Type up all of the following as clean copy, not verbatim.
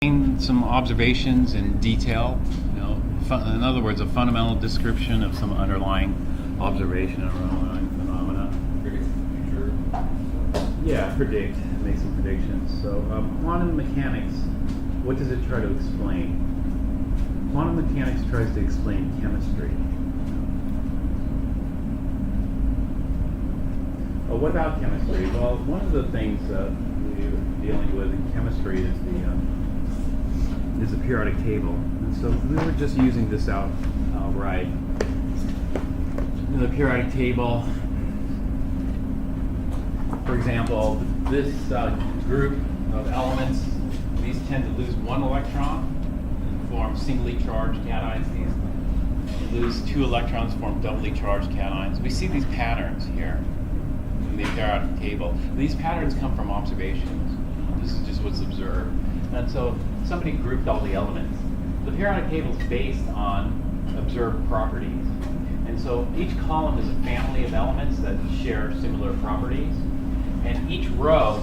Some observations in detail, in other words, a fundamental description of some underlying observation or underlying phenomena. Predict the future. Yeah, predict, make some predictions. So quantum mechanics, what does it try to explain? Quantum mechanics tries to explain chemistry. Well, what about chemistry? Well, one of the things we're dealing with in chemistry is the periodic table. And so we were just using this outright. The periodic table, for example, this group of elements, these tend to lose one electron and form singly charged cations. These lose two electrons, form doubly charged cations. We see these patterns here in the periodic table. These patterns come from observations. This is just what's observed. And so somebody grouped all the elements. The periodic table is based on observed properties. And so each column is a family of elements that share similar properties. And each row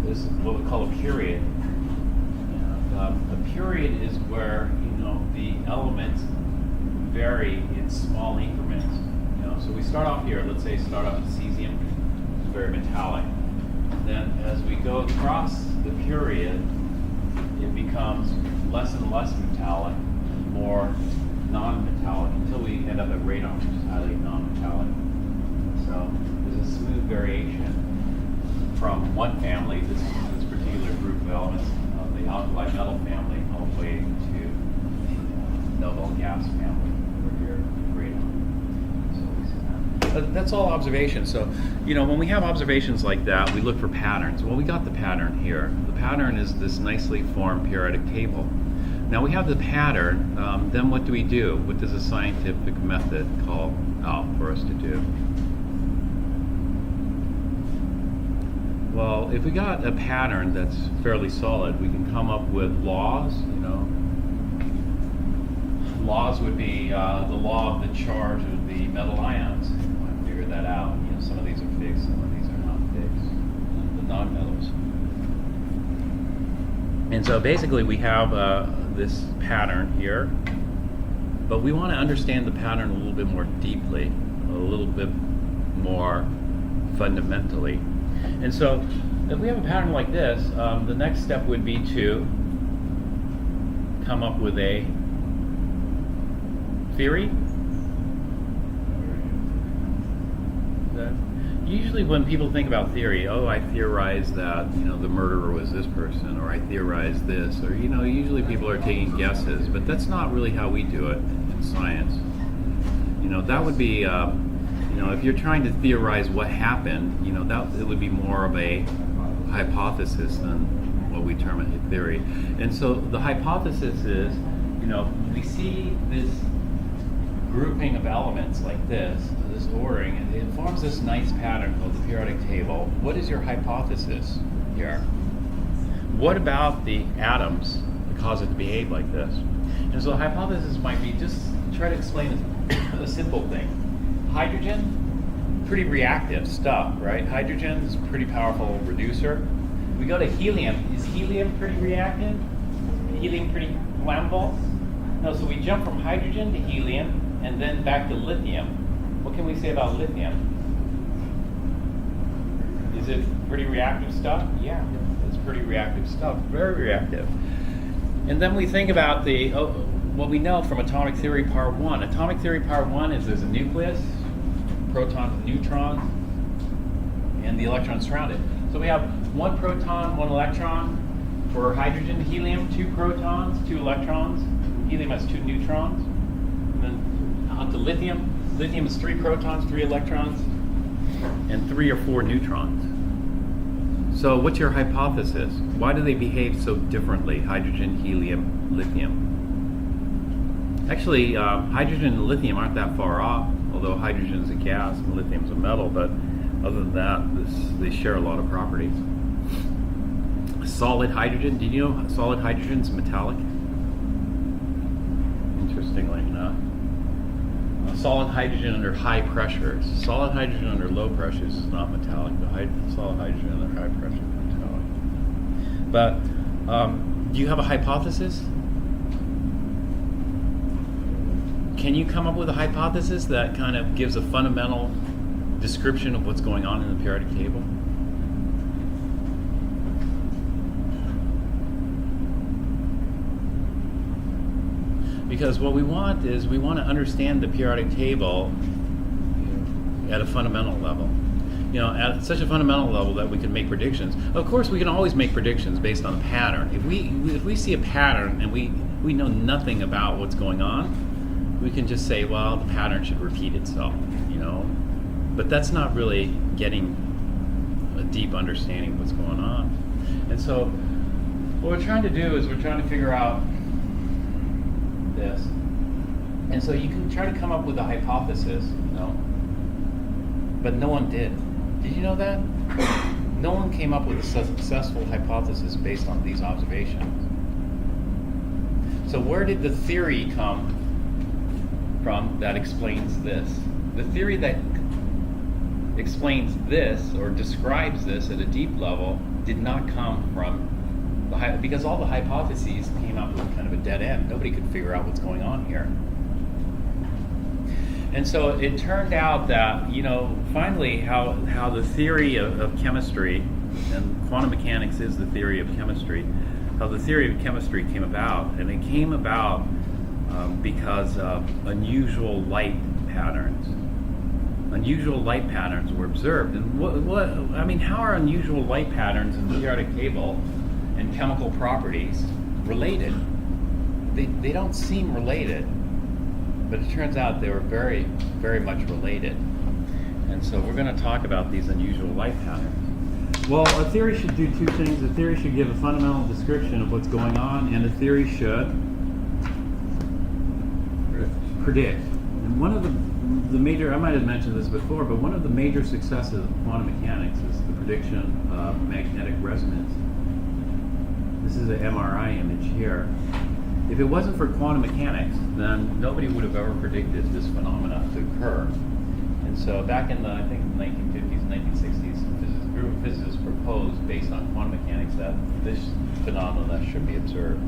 is what we call a period. And, a period is where the elements vary in small increments. So we start off here, let's say start off with cesium, it's very metallic. Then as we go across the period, it becomes less and less metallic, more non-metallic, until we end up at radon, which is highly non-metallic. So there's a smooth variation from one family, this particular group of elements of the alkali metal family, all the way to the noble gas family over here, radon. So we see that. That's all observation. So, when we have observations like that, we look for patterns. Well, we got the pattern here. The pattern is this nicely formed periodic table. Now we have the pattern, then what do we do? What does a scientific method call out for us to do? Well, if we got a pattern that's fairly solid, we can come up with laws, Laws would be the law of the charge of the metal ions. Figure that out. Some of these are fixed, some of these are not fixed. The non-metals. And so basically we have this pattern here, but we want to understand the pattern a little bit more deeply, a little bit more fundamentally. And so if we have a pattern like this, the next step would be to come up with a theory. Usually when people think about theory, I theorized that, the murderer was this person, or I theorized this, or, usually people are taking guesses, but that's not really how we do it in science. That would be, if you're trying to theorize what happened, it would be more of a hypothesis than what we term a theory. And so the hypothesis is, we see this grouping of elements like this ordering, and it forms this nice pattern called the periodic table. What is your hypothesis here? What about the atoms that cause it to behave like this? And so the hypothesis might be just try to explain a simple thing. Hydrogen, pretty reactive stuff, right? Hydrogen is a pretty powerful reducer. We go to helium. Is helium pretty reactive? Helium pretty flammable? No, so we jump from hydrogen to helium and then back to lithium. What can we say about lithium? Is it pretty reactive stuff? Yeah, it's pretty reactive stuff, very reactive. And then we think about what we know from atomic theory part 1. Atomic theory part 1 is there's a nucleus, protons and neutrons, and the electrons surround it. So we have one proton, one electron. For hydrogen and helium, 2 protons, 2 electrons. Helium has 2 neutrons. And then on to lithium. Lithium is 3 protons, 3 electrons, and 3 or 4 neutrons. So what's your hypothesis? Why do they behave so differently, hydrogen, helium, lithium? Actually, hydrogen and lithium aren't that far off, although hydrogen is a gas and lithium is a metal, but other than that, they share a lot of properties. Solid hydrogen, did you know solid hydrogen is metallic? Interestingly enough. Solid hydrogen under high pressures. Solid hydrogen under low pressures is not metallic. The solid hydrogen under high pressure is metallic. But Do you have a hypothesis? Can you come up with a hypothesis that kind of gives a fundamental description of what's going on in the periodic table? Because what we want is we want to understand the periodic table at a fundamental level. You know, at such a fundamental level that we can make predictions. Of course, we can always make predictions based on a pattern. If we see a pattern and we know nothing about what's going on, we can just say, well, the pattern should repeat itself, you know. But that's not really getting a deep understanding of what's going on. And so what we're trying to do is we're trying to figure out this. And so you can try to come up with a hypothesis, you know, but no one did. Did you know that? No one came up with a successful hypothesis based on these observations. So where did the theory come from that explains this? The theory that explains this or describes this at a deep level did not come from because all the hypotheses came up with kind of a dead end. Nobody could figure out what's going on here. And so it turned out that, you know, finally how the theory of chemistry, and quantum mechanics is the theory of chemistry, how the theory of chemistry came about. And it came about because of unusual light patterns. Unusual light patterns were observed. And how are unusual light patterns in the periodic table and chemical properties related? They don't seem related, but it turns out they were very, very much related. And so we're going to talk about these unusual light patterns. Well, a theory should do two things. A theory should give a fundamental description of what's going on, and a theory should predict. And one of the major, I might have mentioned this before, but one of the major successes of quantum mechanics is the prediction of magnetic resonance. This is an MRI image here. If it wasn't for quantum mechanics, then nobody would have ever predicted this phenomena to occur. And so back in the, I think, 1950s and 1960s, a group of physicists proposed, based on quantum mechanics, that this phenomena should be observed.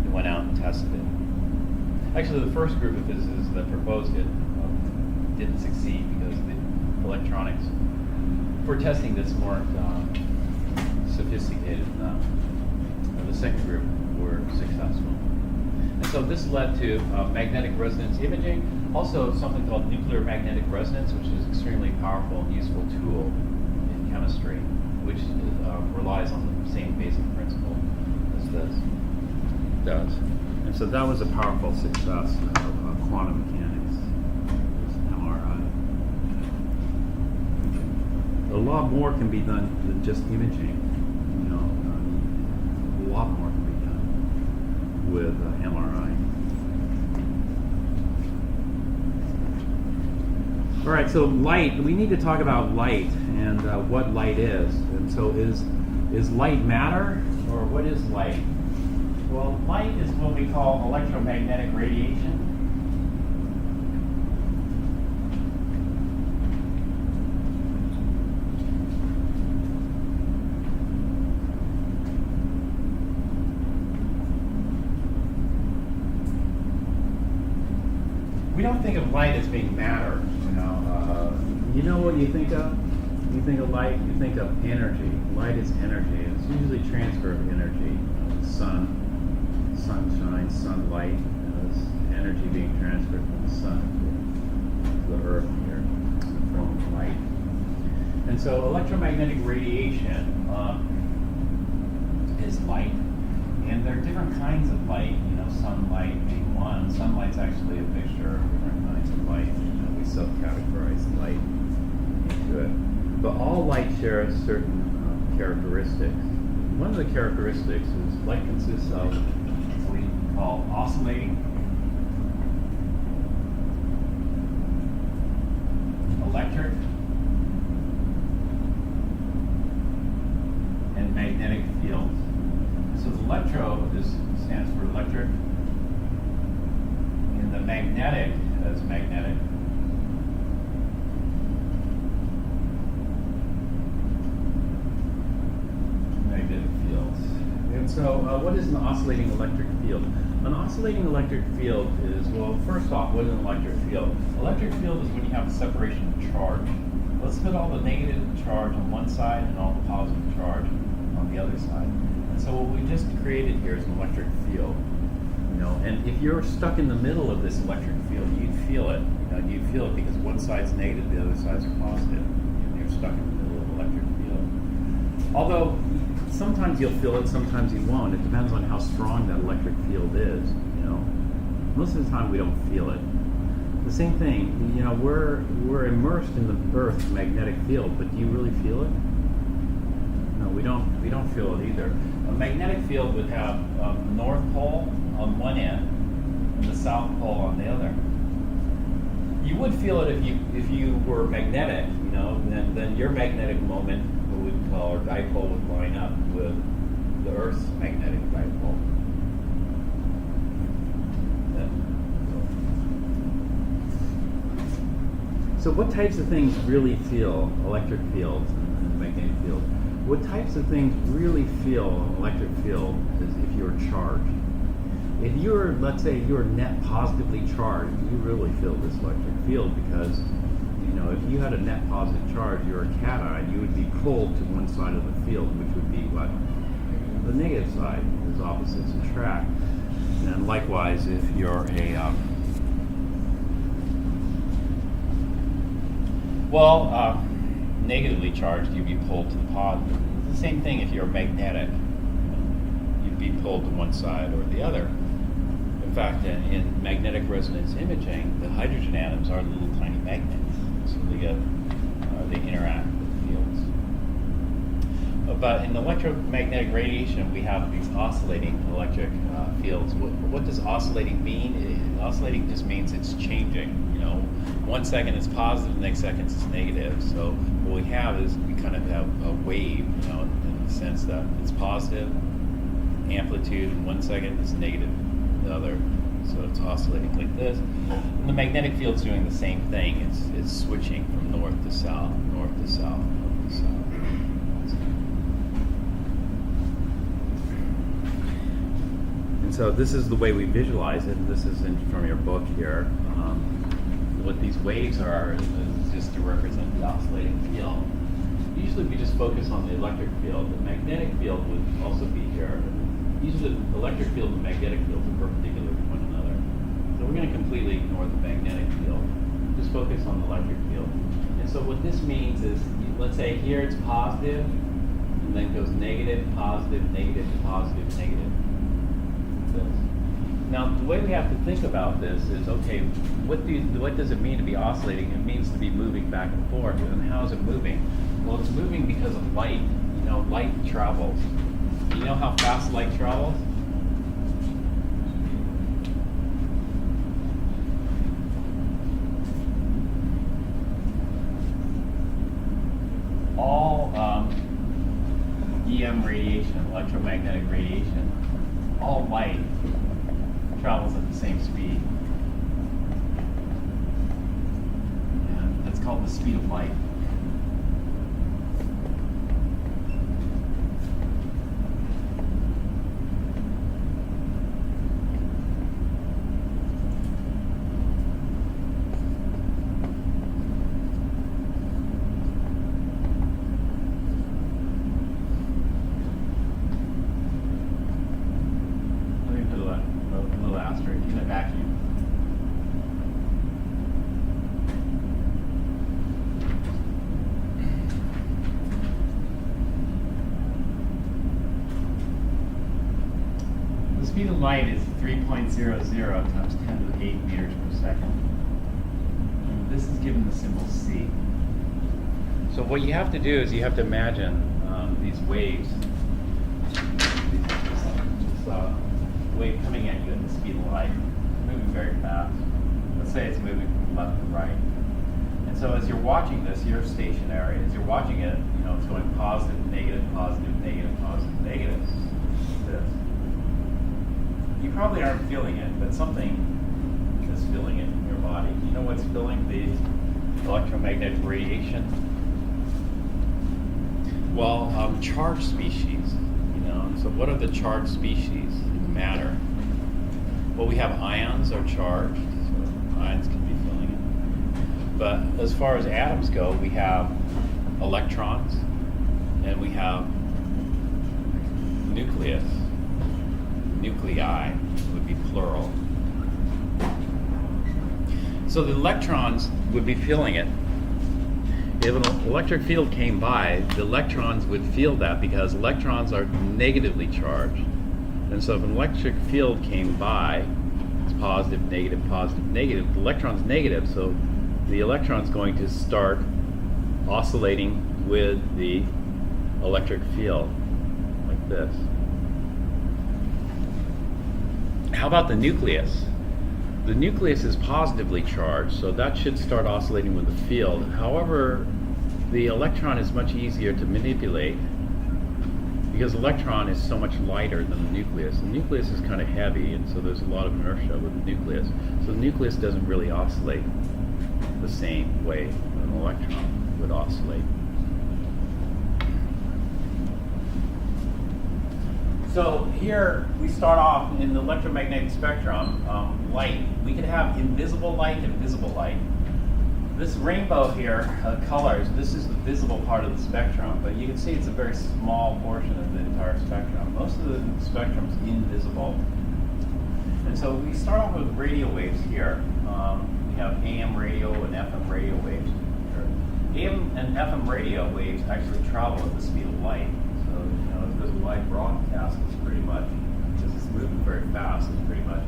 They went out and tested it. Actually, the first group of physicists that proposed it didn't succeed because the electronics for testing this weren't sophisticated enough. The second group were successful. And so this led to magnetic resonance imaging, also something called nuclear magnetic resonance, which is an extremely powerful and useful tool in chemistry, which relies on the same basic principle as this does. And so that was a powerful success of quantum mechanics, this MRI. A lot more can be done than just imaging. You know, a lot more can be done with MRI. All right, so light. We need to talk about light and what light is. And so, is light matter, or what is light? Well, light is what we call electromagnetic radiation. We don't think of light as being matter, you know. You know what you think of? You think of light, you think of energy. Light is energy. It's usually transfer of energy. Sunshine, sunlight, this energy being transferred from the sun to the earth here in the form of light. And so electromagnetic radiation is light. And there are different kinds of light, you know, sunlight being one. Sunlight's actually a mixture of different kinds of light. You know, we subcategorize light into it. But all light shares certain characteristics. One of the characteristics is light consists of what we call oscillating, electric, and magnetic fields. So the stands for electric, and the magnetic is magnetic. Magnetic fields. And So what is an oscillating electric field? An oscillating electric field is, well, first off, what is an electric field? Electric field is when you have a separation of charge. Let's put all the negative charge on one side and all the positive charge on the other side. And so what we just created here is an electric field. And if you're stuck in the middle of this electric field, you'd feel it. You'd feel it because one side's negative, the other side's positive. You're stuck in the middle of the electric field. Although sometimes you'll feel it, sometimes you won't. It depends on how strong that electric field is. Most of the time we don't feel it. The same thing. We're immersed in the Earth's magnetic field, but do you really feel it? No, we don't. We don't feel it either. A magnetic field would have the North Pole on one end and the South Pole on the other. You would feel it if you were magnetic, then your magnetic moment or dipole would line up with the Earth's magnetic dipole. So what types of things really feel electric fields and magnetic fields? What types of things really feel an electric field is if you're charged. If you're, let's say, you're net positively charged, you really feel this electric field because, if you had a net positive charge, you're a cation, you would be pulled to one side of the field, which would be what? The negative side, because opposites attract. And likewise, if you're a, negatively charged, you'd be pulled to the positive. It's the same thing if you're magnetic. You'd be pulled to one side or the other. In fact, in magnetic resonance imaging, the hydrogen atoms are little tiny magnets. So they interact with fields. But in electromagnetic radiation, we have these oscillating electric fields. What does oscillating mean? Oscillating just means it's changing. 1 second it's positive, the next second it's negative. So what we have is we kind of have a wave, in the sense that it's positive amplitude, and 1 second it's negative the other. So it's oscillating like this. And the magnetic field's doing the same thing. It's switching from north to south, north to south, north to south. And so this is the way we visualize it. This is from your book here. What these waves are is just to represent the oscillating field. Usually we just focus on the electric field. The magnetic field would also be here. Usually the electric field and the magnetic field are perpendicular to one another. So we're going to completely ignore the magnetic field. Just focus on the electric field. And so what this means is, let's say here it's positive, and then goes negative, positive, negative, positive, negative. Now, the way we have to think about this is, okay, what does it mean to be oscillating? It means to be moving back and forth. And how is it moving? Well, it's moving because of light. Light travels. You know how fast light travels? All EM radiation, electromagnetic radiation, all light travels at the same speed. And that's called the speed of light. The speed of light is 3.00 times 10 to the 8 meters per second. And this is given the symbol c. So what you have to do is you have to imagine these waves, this wave coming at you at the speed of light, moving very fast. Let's say it's moving from left to right. And so as you're watching this, you're stationary. As you're watching it, it's going positive, negative, positive, negative, positive, negative. This. You probably aren't feeling it, but something is feeling it in your body. You know what's feeling the electromagnetic radiation? Well, charged species, So what are the charged species in matter? Well, we have ions are charged, so ions can be filling it. But as far as atoms go, we have electrons and we have nucleus. Nuclei would be plural. So the electrons would be filling it. If an electric field came by, the electrons would feel that because electrons are negatively charged. And so if an electric field came by, it's positive, negative, positive, negative. The electron's negative, so the electron's going to start oscillating with the electric field, like this. How about the nucleus? The nucleus is positively charged, so that should start oscillating with the field. However, the electron is much easier to manipulate because the electron is so much lighter than the nucleus. The nucleus is kind of heavy, and so there's a lot of inertia with the nucleus. So the nucleus doesn't really oscillate the same way an electron would oscillate. So here we start off in the electromagnetic spectrum, light. We could have invisible light and visible light. This rainbow here, colors, this is the visible part of the spectrum, but you can see it's a very small portion of the entire spectrum. Most of the spectrum is invisible. And so we start off with radio waves here. We have AM radio and FM radio waves. AM and FM radio waves actually travel at the speed of light. If there's a live broadcast, it's pretty much, because it's moving very fast, it's pretty much,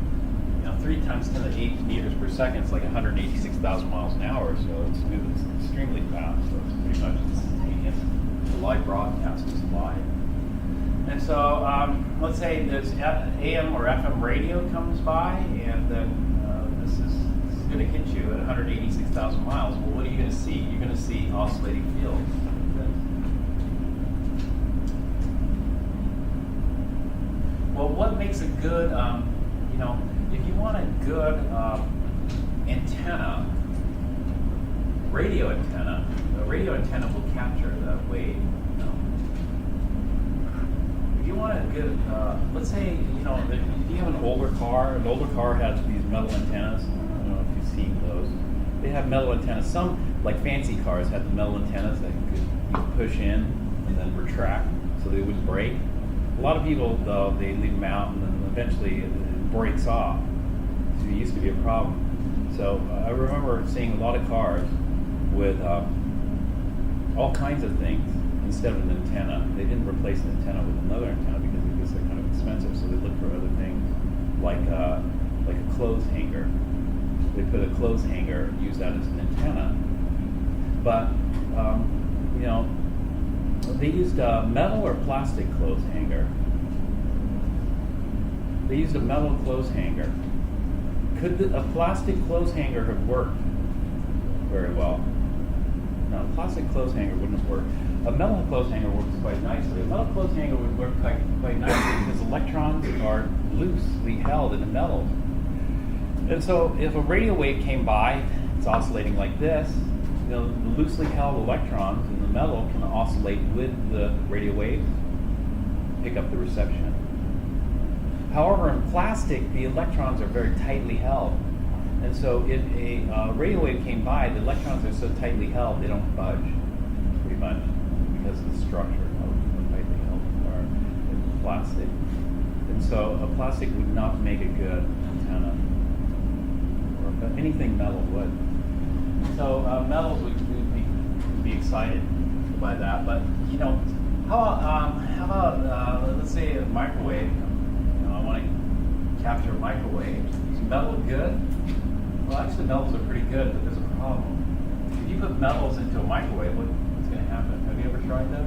3 times 10 to the 8 meters per second, it's like 186,000 miles an hour, so it's moving extremely fast, so it's pretty much instantaneous. The live broadcast is live. And so, let's say there's AM or FM radio comes by, and then this is going to hit you at 186,000 miles. Well, what are you going to see? You're going to see oscillating fields. Well, what makes a good, if you want a good antenna, a radio antenna will capture the wave. If you want a good, let's say, if you have an older car has these metal antennas. I don't know if you've seen those. They have metal antennas. Some, like fancy cars, have the metal antennas that you could push in and then retract so they wouldn't break. A lot of people, though, they leave them out and then eventually it breaks off. So it used to be a problem. So I remember seeing a lot of cars with all kinds of things instead of an antenna. They didn't replace an antenna with another antenna because they're kind of expensive, so they looked for other things like a clothes hanger. They put a clothes hanger and use that as an antenna. But, they used a metal or plastic clothes hanger. They used a metal clothes hanger. Could a plastic clothes hanger have worked very well? No, a plastic clothes hanger wouldn't have worked. A metal clothes hanger works quite nicely. A metal clothes hanger would work quite nicely because electrons are loosely held in the metal. And so if a radio wave came by, it's oscillating like this, the loosely held electrons in the metal can oscillate with the radio wave, pick up the reception. However, in plastic, the electrons are very tightly held. And so if a radio wave came by, the electrons are so tightly held, they don't budge, pretty much, because of the structure of how tightly held they are in plastic. And so a plastic would not make a good antenna, but anything metal would. So metals would be excited by that, but how about let's say a microwave? I want to capture a microwave. Is metal good? Well, actually, metals are pretty good, but there's a problem. If you put metals into a microwave, what's going to happen? Have you ever tried that?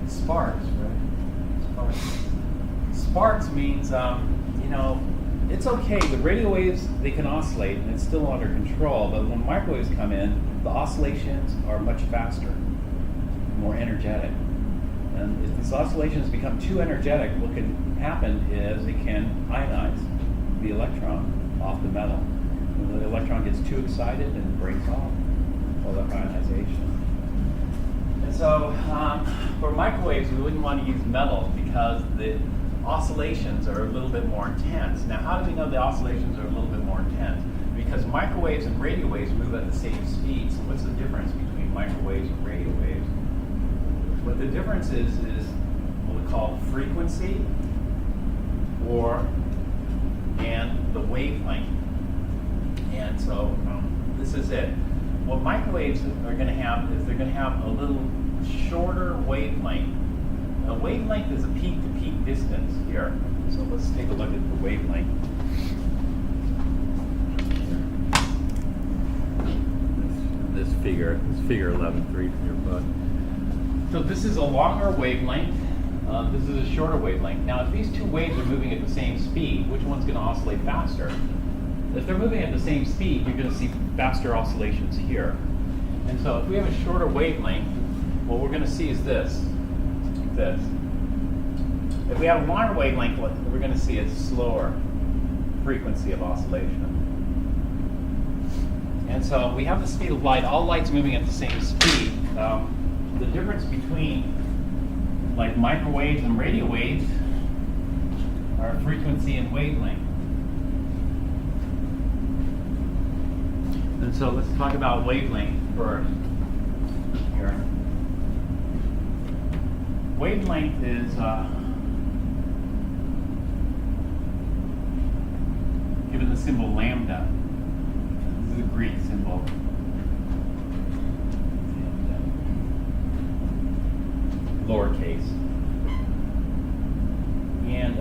Sparks, right? Sparks means it's okay. The radio waves, they can oscillate and it's still under control, but when microwaves come in, the oscillations are much faster, more energetic. And if these oscillations become too energetic, what can happen is it can ionize the electron off the metal. And the electron gets too excited and breaks off all that ionization. And so for microwaves, we wouldn't want to use metals because the oscillations are a little bit more intense. Now, how do we know the oscillations are a little bit more intense? Because microwaves and radio waves move at the same speed. So what's the difference between microwaves and radio waves? What the difference is what we call frequency and the wavelength. And so this is it. What microwaves are going to have is they're going to have a little shorter wavelength. A wavelength is a peak-to-peak distance here. So let's take a look at the wavelength. This figure 11.3 from your book. So this is a longer wavelength. This is a shorter wavelength. Now, if these two waves are moving at the same speed, which one's going to oscillate faster? If they're moving at the same speed, you're going to see faster oscillations here. And so if we have a shorter wavelength, what we're going to see is this. If we have a longer wavelength, we're going to see a slower frequency of oscillation. And so we have the speed of light. All light's moving at the same speed. The difference between like microwaves and radio waves are frequency and wavelength. And so let's talk about wavelength first. Here. Wavelength is given the symbol lambda. This is a Greek symbol. Lowercase. And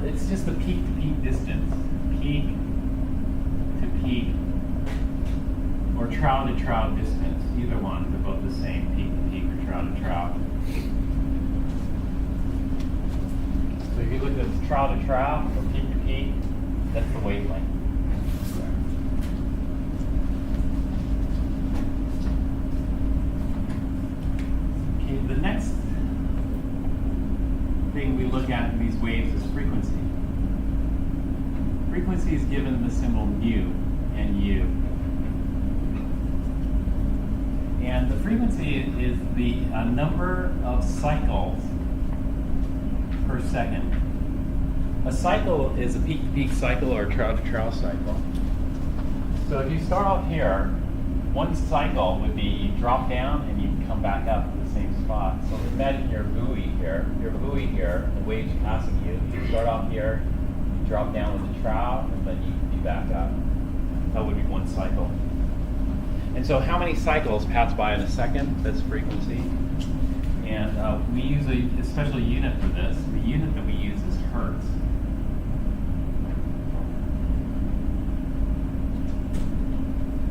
it's just the peak-to-peak distance. Peak to peak or trow-to-trow distance. Either one, they're both the same, peak-to-peak or trow-to-trow. So if you look at trow-to-trow or peak-to-peak, that's the wavelength. Okay, the next thing we look at in these waves is frequency. Frequency is given the symbol mu and u. And the frequency is the number of cycles per second. A cycle is a peak-to-peak cycle or a trow-to-trow cycle. So if you start off here, one cycle would be you drop down and you come back up to the same spot. So imagine your buoy here, the waves passing you. You start off here, you drop down with the trow, and then you back up. That would be one cycle. And so how many cycles pass by in a second? That's frequency. And we use a special unit for this. The unit that we use is hertz.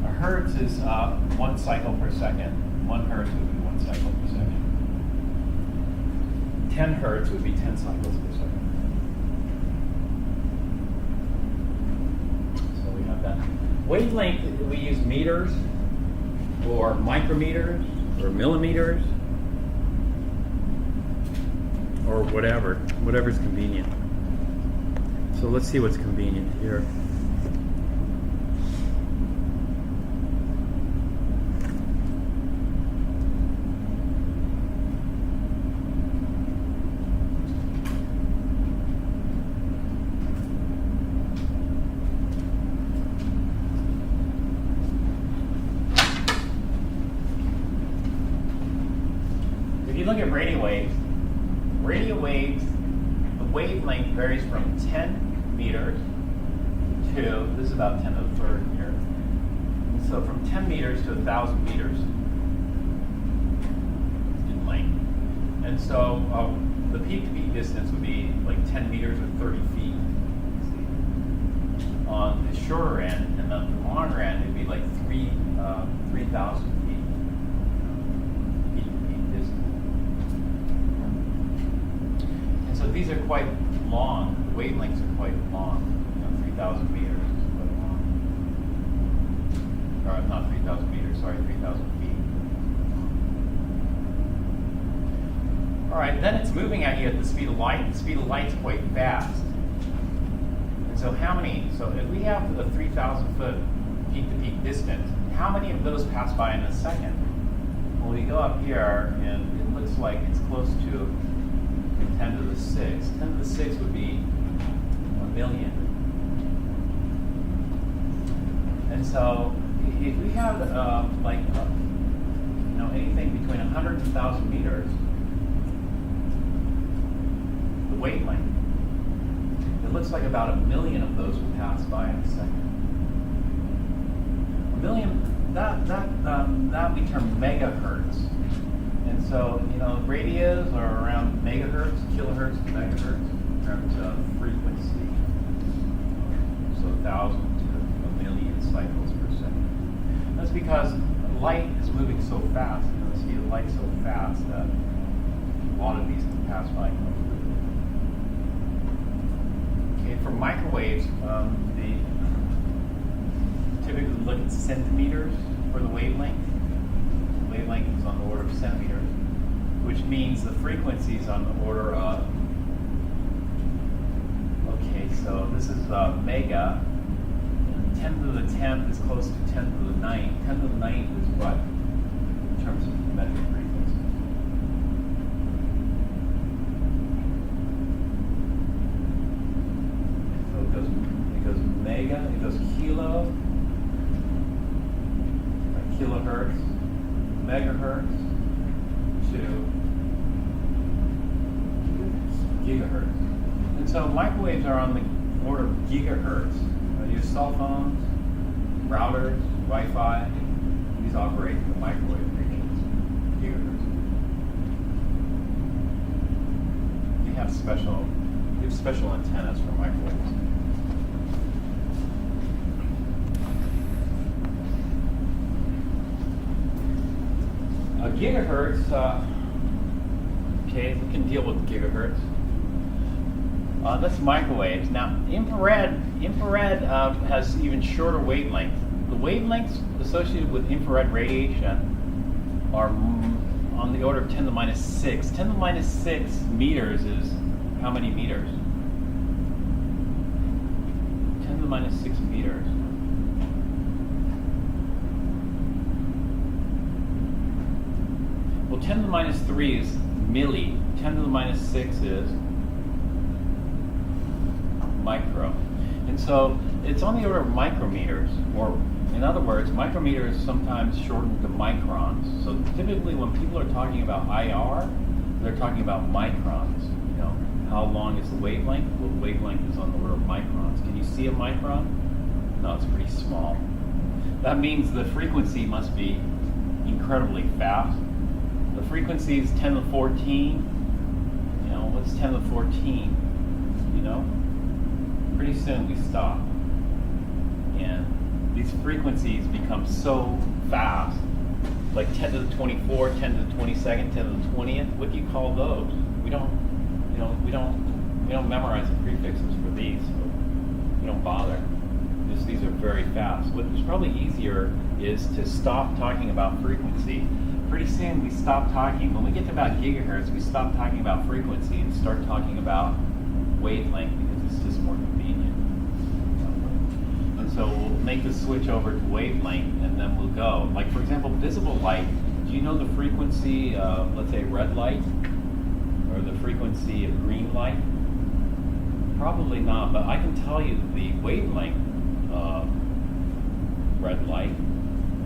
A hertz is 1 cycle per second. 1 hertz would be 1 cycle per second. 10 hertz would be 10 cycles per second. So we have that. Wavelength, we use meters, or micrometers, or millimeters, or whatever's convenient. So let's see what's convenient here. If you look at radio waves, the wavelength varies from 10 meters to, this is about 10 to the third here. And so from 10 meters to 1,000 meters in length. And so the peak-to-peak distance would be like 10 meters or 30 feet. On the shorter end, and on the longer end, it'd be like 3,000 feet. So these are quite long. The wavelengths are quite long. 3,000 meters is quite long. Or not 3,000 meters, sorry, 3,000 feet. All right, then it's moving at you at the speed of light. The speed of light is quite fast. And so so if we have a 3,000 foot peak-to-peak distance, how many of those pass by in a second? Well, you go up here, and it looks like it's close to 10 to the 6. 10 to the 6 would be 1,000,000. And so, if we have anything between 100 and 1,000 meters, the wavelength, it looks like about 1,000,000 of those will pass by in a second. 1,000,000. That we term megahertz. And so, radios are around megahertz, kilohertz, megahertz in terms of frequency. So 1,000 to 1,000,000 cycles per second. That's because light is moving so fast. The speed of light so fast that a lot of these can pass by. Okay, for microwaves, they typically look at centimeters for the wavelength. The wavelength is on the order of centimeters, which means the frequency is on the order of, okay, so this is mega, and 10 to the 10th is close to 10 to the 9th. 10 to the 9th is what, in terms of metric frequency? So it goes mega, it goes kilo, kilohertz, megahertz to gigahertz. And so microwaves are on the order of gigahertz. Use cell phones, routers, Wi-Fi. These operate in the microwave regions. Gigahertz. You have special antennas for microwaves. Gigahertz, okay, we can deal with gigahertz. That's microwaves. Now, infrared has even shorter wavelengths. The wavelengths associated with infrared radiation are on the order of 10 to the minus 6. 10 to the minus 6 meters is how many meters? 10 to the minus 6 meters. Well, 10 to the minus 3 is milli. 10 to the minus 6 is micro. And so it's on the order of micrometers, or in other words, micrometer is sometimes shortened to microns. So typically when people are talking about IR, they're talking about microns. How long is the wavelength? Well, the wavelength is on the order of microns. Can you see a micron? No, it's pretty small. That means the frequency must be incredibly fast. The frequency is 10 to the 14. What's 10 to the 14? Pretty soon we stop. And these frequencies become so fast, like 10 to the 24, 10 to the 22nd, 10 to the 20th. What do you call those? We don't memorize the prefixes for these. So we don't bother. These are very fast. What's probably easier is to stop talking about frequency. Pretty soon we stop talking. When we get to about gigahertz, we stop talking about frequency and start talking about wavelength because it's just more convenient. And so we'll make the switch over to wavelength and then we'll go. Like for example, visible light. Do you know the frequency of, let's say, red light? Or the frequency of green light? Probably not, but I can tell you the wavelength of red light.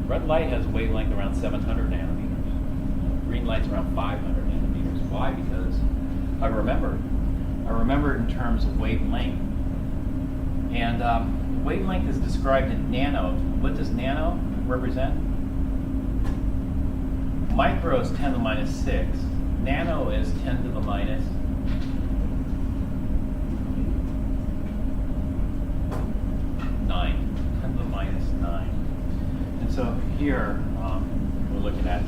Red light has a wavelength around 700 nanometers. Green light's around 500 nanometers. Why? Because I remember it in terms of wavelength. And wavelength is described in nanos. What does nano represent? Micro is 10 to the minus 6. Nano is 10 to the minus 9. 10 to the minus 9. And so here, we're looking at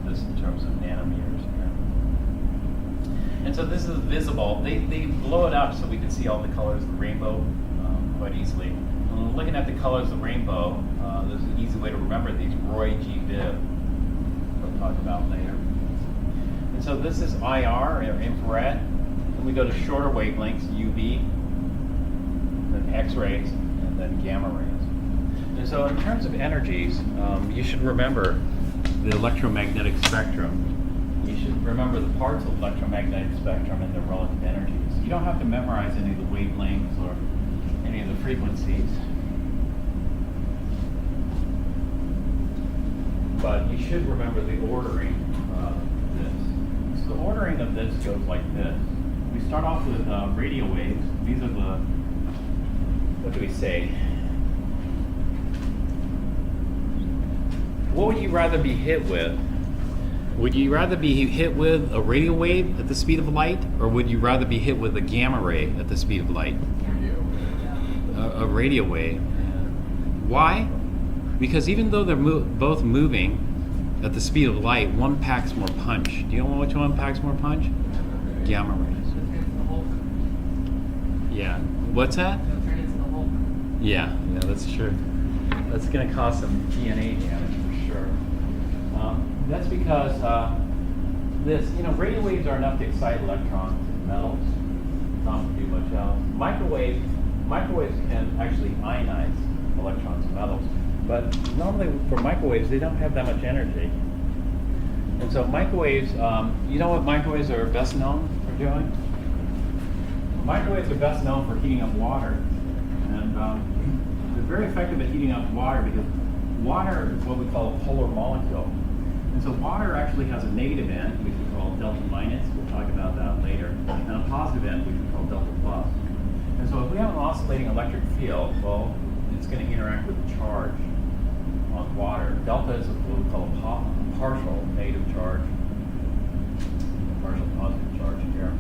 this in terms of nanometers here. And so this is visible. They blow it up so we can see all the colors of the rainbow quite easily. When we're looking at the colors of the rainbow, there's an easy way to remember these. Roy G. Biv, we'll talk about later. And so this is IR, or infrared. Then we go to shorter wavelengths, UV, then X-rays, and then gamma rays. And so in terms of energies, you should remember the electromagnetic spectrum. You should remember the parts of electromagnetic spectrum and their relative energies. You don't have to memorize any of the wavelengths or any of the frequencies. But you should remember the ordering of this. So the ordering of this goes like this. We start off with radio waves. These are the, what do we say? What would you rather be hit with? Would you rather be hit with a radio wave at the speed of light, or would you rather be hit with a gamma ray at the speed of light? A radio wave. Why? Because even though they're both moving at the speed of light, one packs more punch. Do you know which one packs more punch? Gamma rays. Yeah. What's that? Yeah, that's true. That's going to cause some DNA damage for sure. That's because radio waves are enough to excite electrons in metals, not to do much else. Microwaves can actually ionize electrons in metals, but normally for microwaves, they don't have that much energy. And so microwaves, you know what microwaves are best known for doing? Microwaves are best known for heating up water. And they're very effective at heating up water because water is what we call a polar molecule. And so water actually has a negative end, which we call delta minus. We'll talk about that later. And a positive end, which we call delta plus. And so if we have an oscillating electric field, well, it's going to interact with the charge on water. Delta is what we call a partial negative charge, partial positive charge here.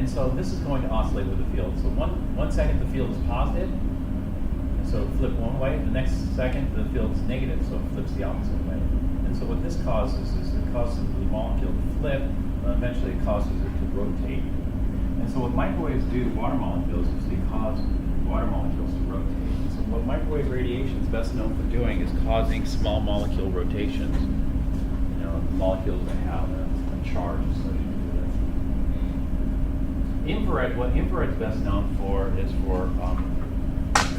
And so this is going to oscillate with the field. So one second the field is positive, so flip one way. The next second the field is negative, so it flips the opposite way. And so what this causes is it causes the molecule to flip, and eventually it causes it to rotate. And so what microwaves do, water molecules, is they cause water molecules to rotate. And so what microwave radiation is best known for doing is causing small molecule rotations. Molecules that have a charge associated with it. Infrared, what infrared is best known for is for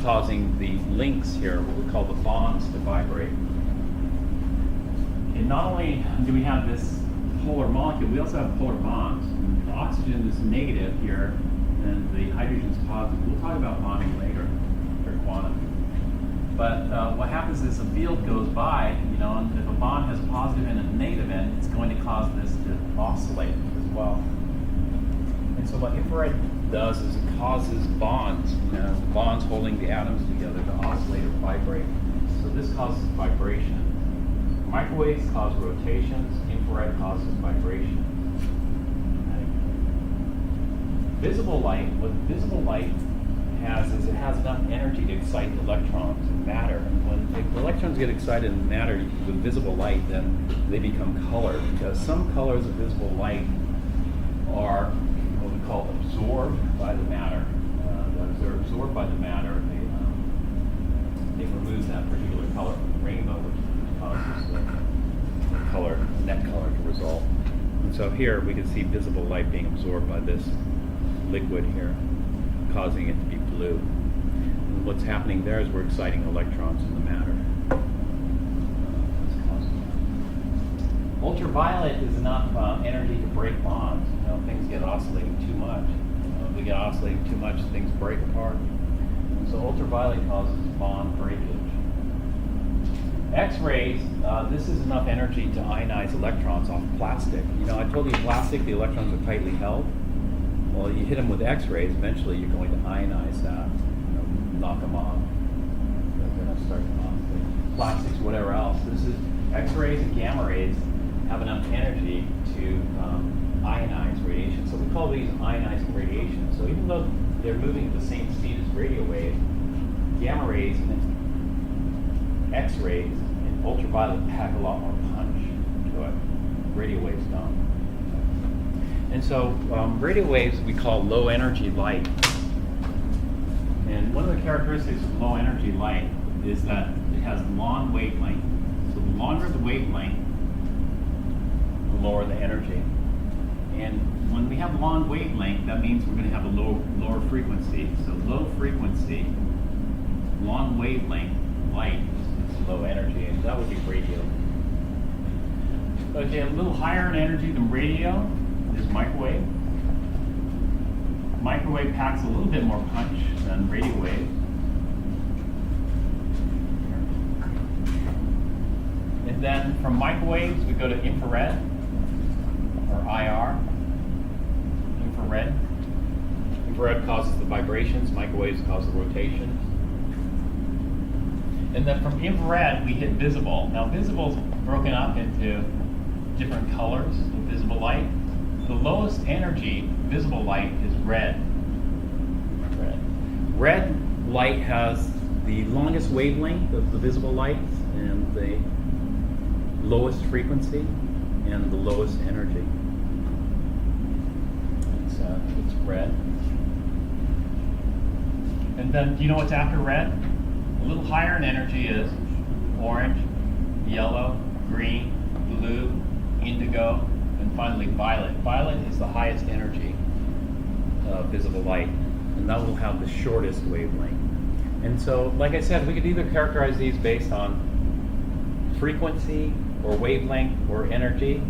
causing the links here, what we call the bonds, to vibrate. And not only do we have this polar molecule, we also have polar bonds. The oxygen is negative here, and the hydrogen is positive. We'll talk about bonding later for quantum. But what happens is a field goes by, and if a bond has a positive end and a negative end, it's going to cause this to oscillate as well. And so what infrared does is it causes bonds, bonds holding the atoms together to oscillate or vibrate. So this causes vibration. Microwaves cause rotations, infrared causes vibration. Visible light, what visible light has is it has enough energy to excite electrons in matter. And when the electrons get excited in matter with visible light, then they become colored, because some colors of visible light are what we call absorbed by the matter. As they're absorbed by the matter, they remove that particular color from the rainbow, which causes the color, net color to result. And so here we can see visible light being absorbed by this liquid here, causing it to be blue. And what's happening there is we're exciting electrons in the matter. Ultraviolet is enough energy to break bonds. Things get oscillating too much. If they get oscillating too much, things break apart. And so ultraviolet causes bond breakage. X-rays, this is enough energy to ionize electrons off plastic. I told you plastic, the electrons are tightly held. Well, you hit them with X-rays, eventually you're going to ionize that, knock them off. They're going to start to oscillate. Plastics, whatever else. This is X-rays and gamma rays have enough energy to ionize radiation. So we call these ionizing radiation. So even though they're moving at the same speed as radio waves, gamma rays and X-rays and ultraviolet pack a lot more punch to it. Radio waves don't. And so radio waves we call low energy light. And one of the characteristics of low energy light is that it has long wavelength. So the longer the wavelength, the lower the energy. And when we have long wavelength, that means we're going to have a lower frequency. So low frequency, long wavelength light is low energy, and that would be radio. Okay, a little higher in energy than radio is microwave. Microwave packs a little bit more punch than radio wave. And then from microwaves, we go to infrared or IR. Infrared. Infrared causes the vibrations, microwaves cause the rotations. And then from infrared, we hit visible. Now, visible is broken up into different colors of visible light. The lowest energy visible light is red. Red light has the longest wavelength of the visible light and the lowest frequency and the lowest energy. It's red. And then, do you know what's after red? A little higher in energy is orange, yellow, green, blue, indigo, and finally violet. Violet is the highest energy of visible light, and that will have the shortest wavelength. And so, like I said, we could either characterize these based on frequency or wavelength or energy.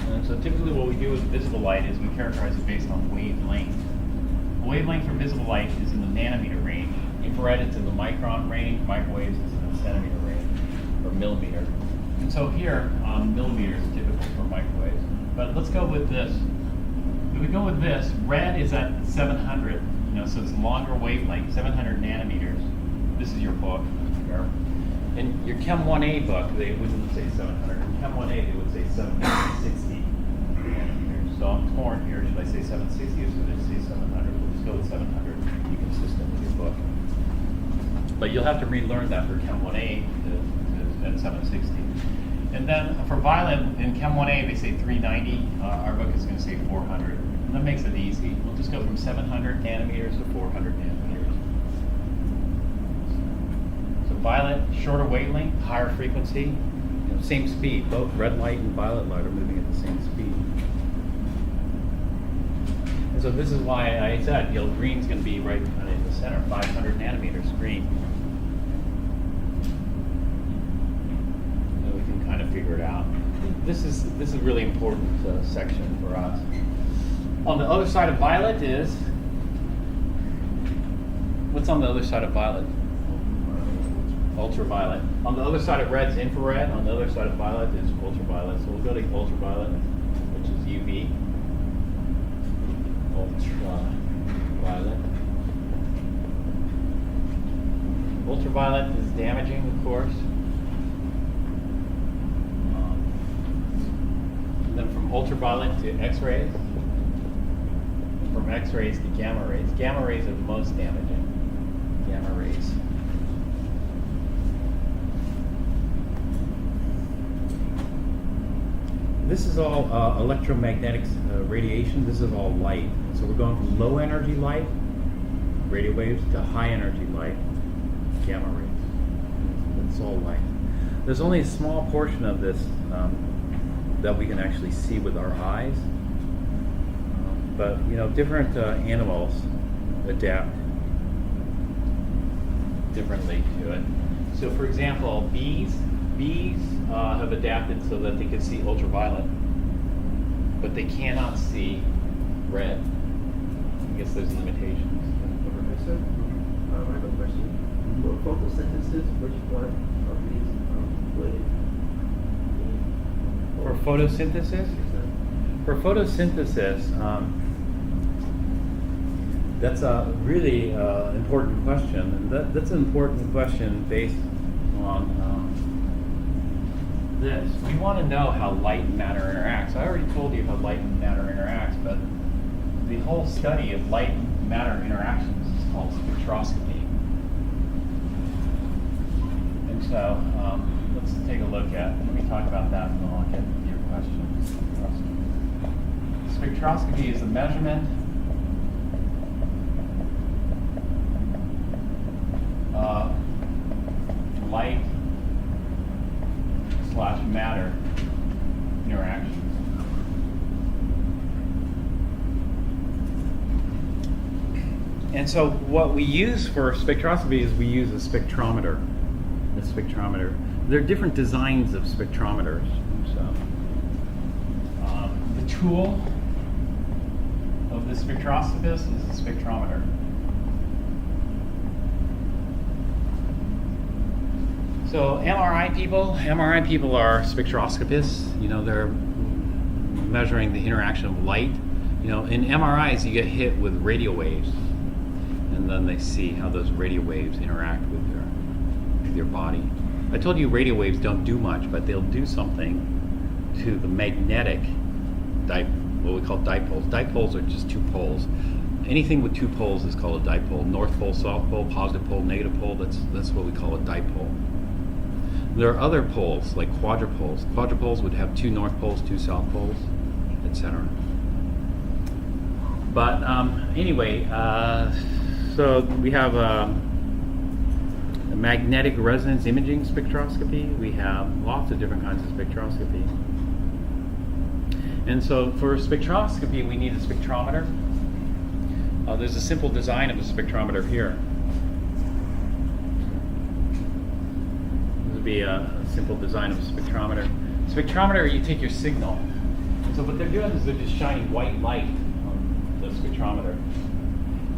And so typically what we do with visible light is we characterize it based on wavelength. Wavelength for visible light is in the nanometer range. Infrared is in the micron range. Microwaves is in the centimeter range, or millimeter. And so here, millimeters is typical for microwaves. But let's go with this. If we go with this, red is at 700, so it's longer wavelength, 700 nanometers. This is your book. In your Chem 1A book, they wouldn't say 700. In Chem 1A, they would say 760 nanometers. So I'm torn here. Should I say 760 or should I say 700? We'll just go with 700 to be consistent with your book. But you'll have to relearn that for Chem 1A at 760. And then for violet, in Chem 1A, they say 390. Our book is going to say 400. And that makes it easy. We'll just go from 700 nanometers to 400 nanometers. So violet, shorter wavelength, higher frequency, same speed. Both red light and violet light are moving at the same speed. And so this is why I said, green's going to be right kind of in the center, 500 nanometers green. And we can kind of figure it out. This is a really important section for us. On the other side of violet is, what's on the other side of violet? Ultraviolet. On the other side of red is infrared. On the other side of violet is ultraviolet. So we'll go to ultraviolet, which is UV. Ultraviolet. Ultraviolet is damaging, of course. And then from ultraviolet to X-rays. From X-rays to gamma rays. Gamma rays are the most damaging. Gamma rays. This is all electromagnetic radiation. This is all light. So we're going from low energy light, radio waves, to high energy light, gamma rays. It's all light. There's only a small portion of this that we can actually see with our eyes. But different animals adapt differently to it. So, for example, bees have adapted so that they can see ultraviolet, but they cannot see red. I guess there's limitations. Professor, I have a question. For photosynthesis, which one of these would For photosynthesis? For photosynthesis, that's a really important question. And that's an important question based on this. We want to know how light and matter interacts. I already told you how light and matter interacts, but the whole study of light and matter interactions is called spectroscopy. And so let's take a look at, let me talk about that and then I'll get to your question. Spectroscopy is a measurement of light / matter interactions. And so what we use for spectroscopy is we use a spectrometer. There are different designs of spectrometers. So tool of the spectroscopist is a spectrometer. So MRI people are spectroscopists. You know, they're measuring the interaction of light. You know, in MRIs you get hit with radio waves, and then they see how those radio waves interact with your body. I told you radio waves don't do much, but they'll do something to the magnetic, what we call dipoles. Dipoles are just two poles. Anything with two poles is called a dipole. North pole, south pole, positive pole, negative pole, that's what we call a dipole. There are other poles, like quadrupoles. Quadrupoles would have two north poles, two south poles, etc. But anyway, so we have a magnetic resonance imaging spectroscopy. We have lots of different kinds of spectroscopy. And so for spectroscopy, we need a spectrometer. There's a simple design of a spectrometer here. This would be a simple design of a spectrometer. Spectrometer, you take your signal. And so what they're doing is they're just shining white light on the spectrometer.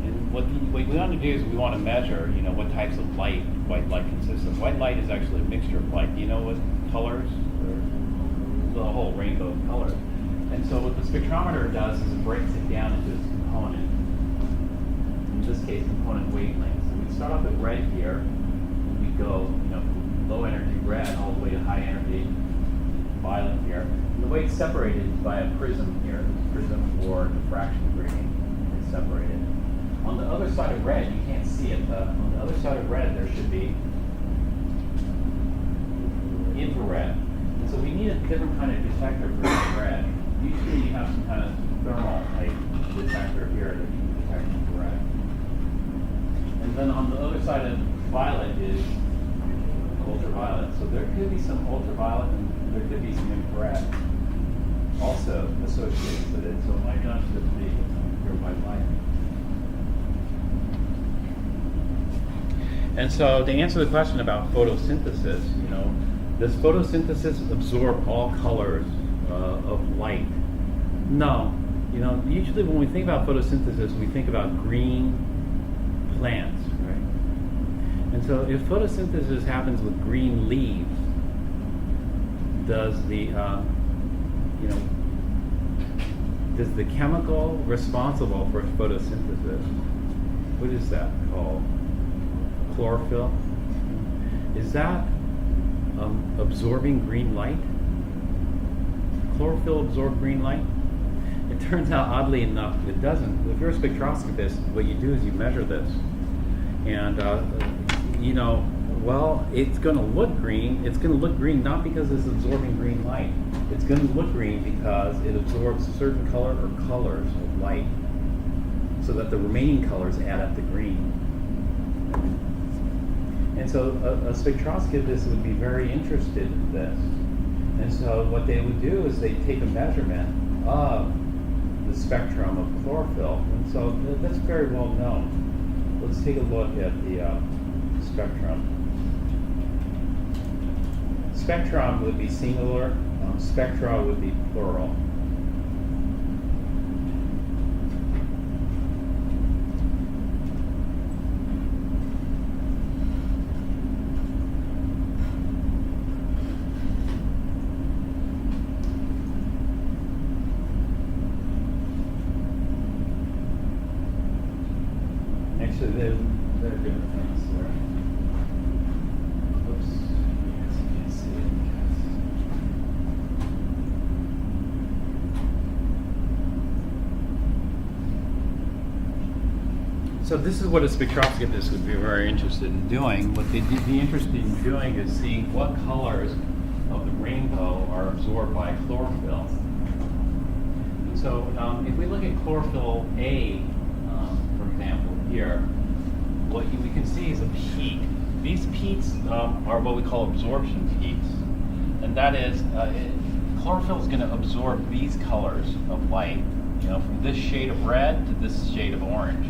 And what we want to do is we want to measure, you know, what types of light white light consists of. White light is actually a mixture of light. Do you know what colors? There's a whole rainbow of colors. And so what the spectrometer does is it breaks it down into its component. In this case, component wavelengths. So we start off at red here. And we go, you know, from low energy red all the way to high energy violet here. And the way it's separated is by a prism here. This prism for diffraction grating is separated. On the other side of red, you can't see it, but on the other side of red, there should be infrared. And so we need a different kind of detector for infrared. Usually you have some kind of thermal type detector here that you can detect infrared. And then on the other side of violet is ultraviolet. So there could be some ultraviolet and there could be some infrared also associated with it. So it might not just be pure white light. And so to answer the question about photosynthesis, you know, does photosynthesis absorb all colors of light? No. You know, usually when we think about photosynthesis, we think about green plants, right? And so if photosynthesis happens with green leaves, does the does the chemical responsible for photosynthesis, what is that called? Chlorophyll? Is that absorbing green light? Chlorophyll absorb green light? It turns out, oddly enough, it doesn't. If you're a spectroscopist, what you do is you measure this. And, you know, well, it's going to look green. It's going to look green not because it's absorbing green light. It's going to look green because it absorbs a certain color or colors of light so that the remaining colors add up to green. And so a spectroscopist would be very interested in this. And so what they would do is they take a measurement of the spectrum of chlorophyll. And so that's very well known. Let's take a look at the spectrum. Spectrum would be singular, spectra would be plural. Actually, they're different things there. Oops. I guess you can't see it because... So this is what a spectroscopist would be very interested in doing. What they'd be interested in doing is seeing what colors of the rainbow are absorbed by chlorophyll. And so if we look at chlorophyll A, for example, here, what we can see is a peak. These peaks are what we call absorption peaks. And that is, chlorophyll is going to absorb these colors of light, you know, from this shade of red to this shade of orange.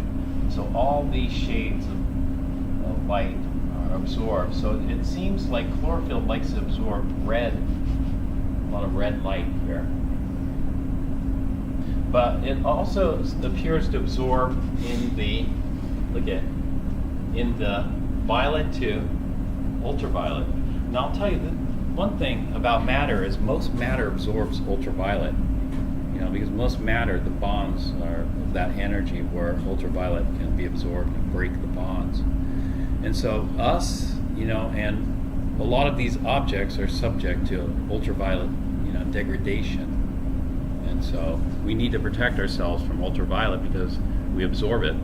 So all these shades of light are absorbed. So it seems like chlorophyll likes to absorb red, a lot of red light here. but it also appears to absorb in the, in the violet to ultraviolet. Now I'll tell you that one thing about matter is most matter absorbs ultraviolet. Because most matter, the bonds are of that energy where ultraviolet can be absorbed and break the bonds. And so us, and a lot of these objects are subject to ultraviolet, degradation. And so we need to protect ourselves from ultraviolet because we absorb it.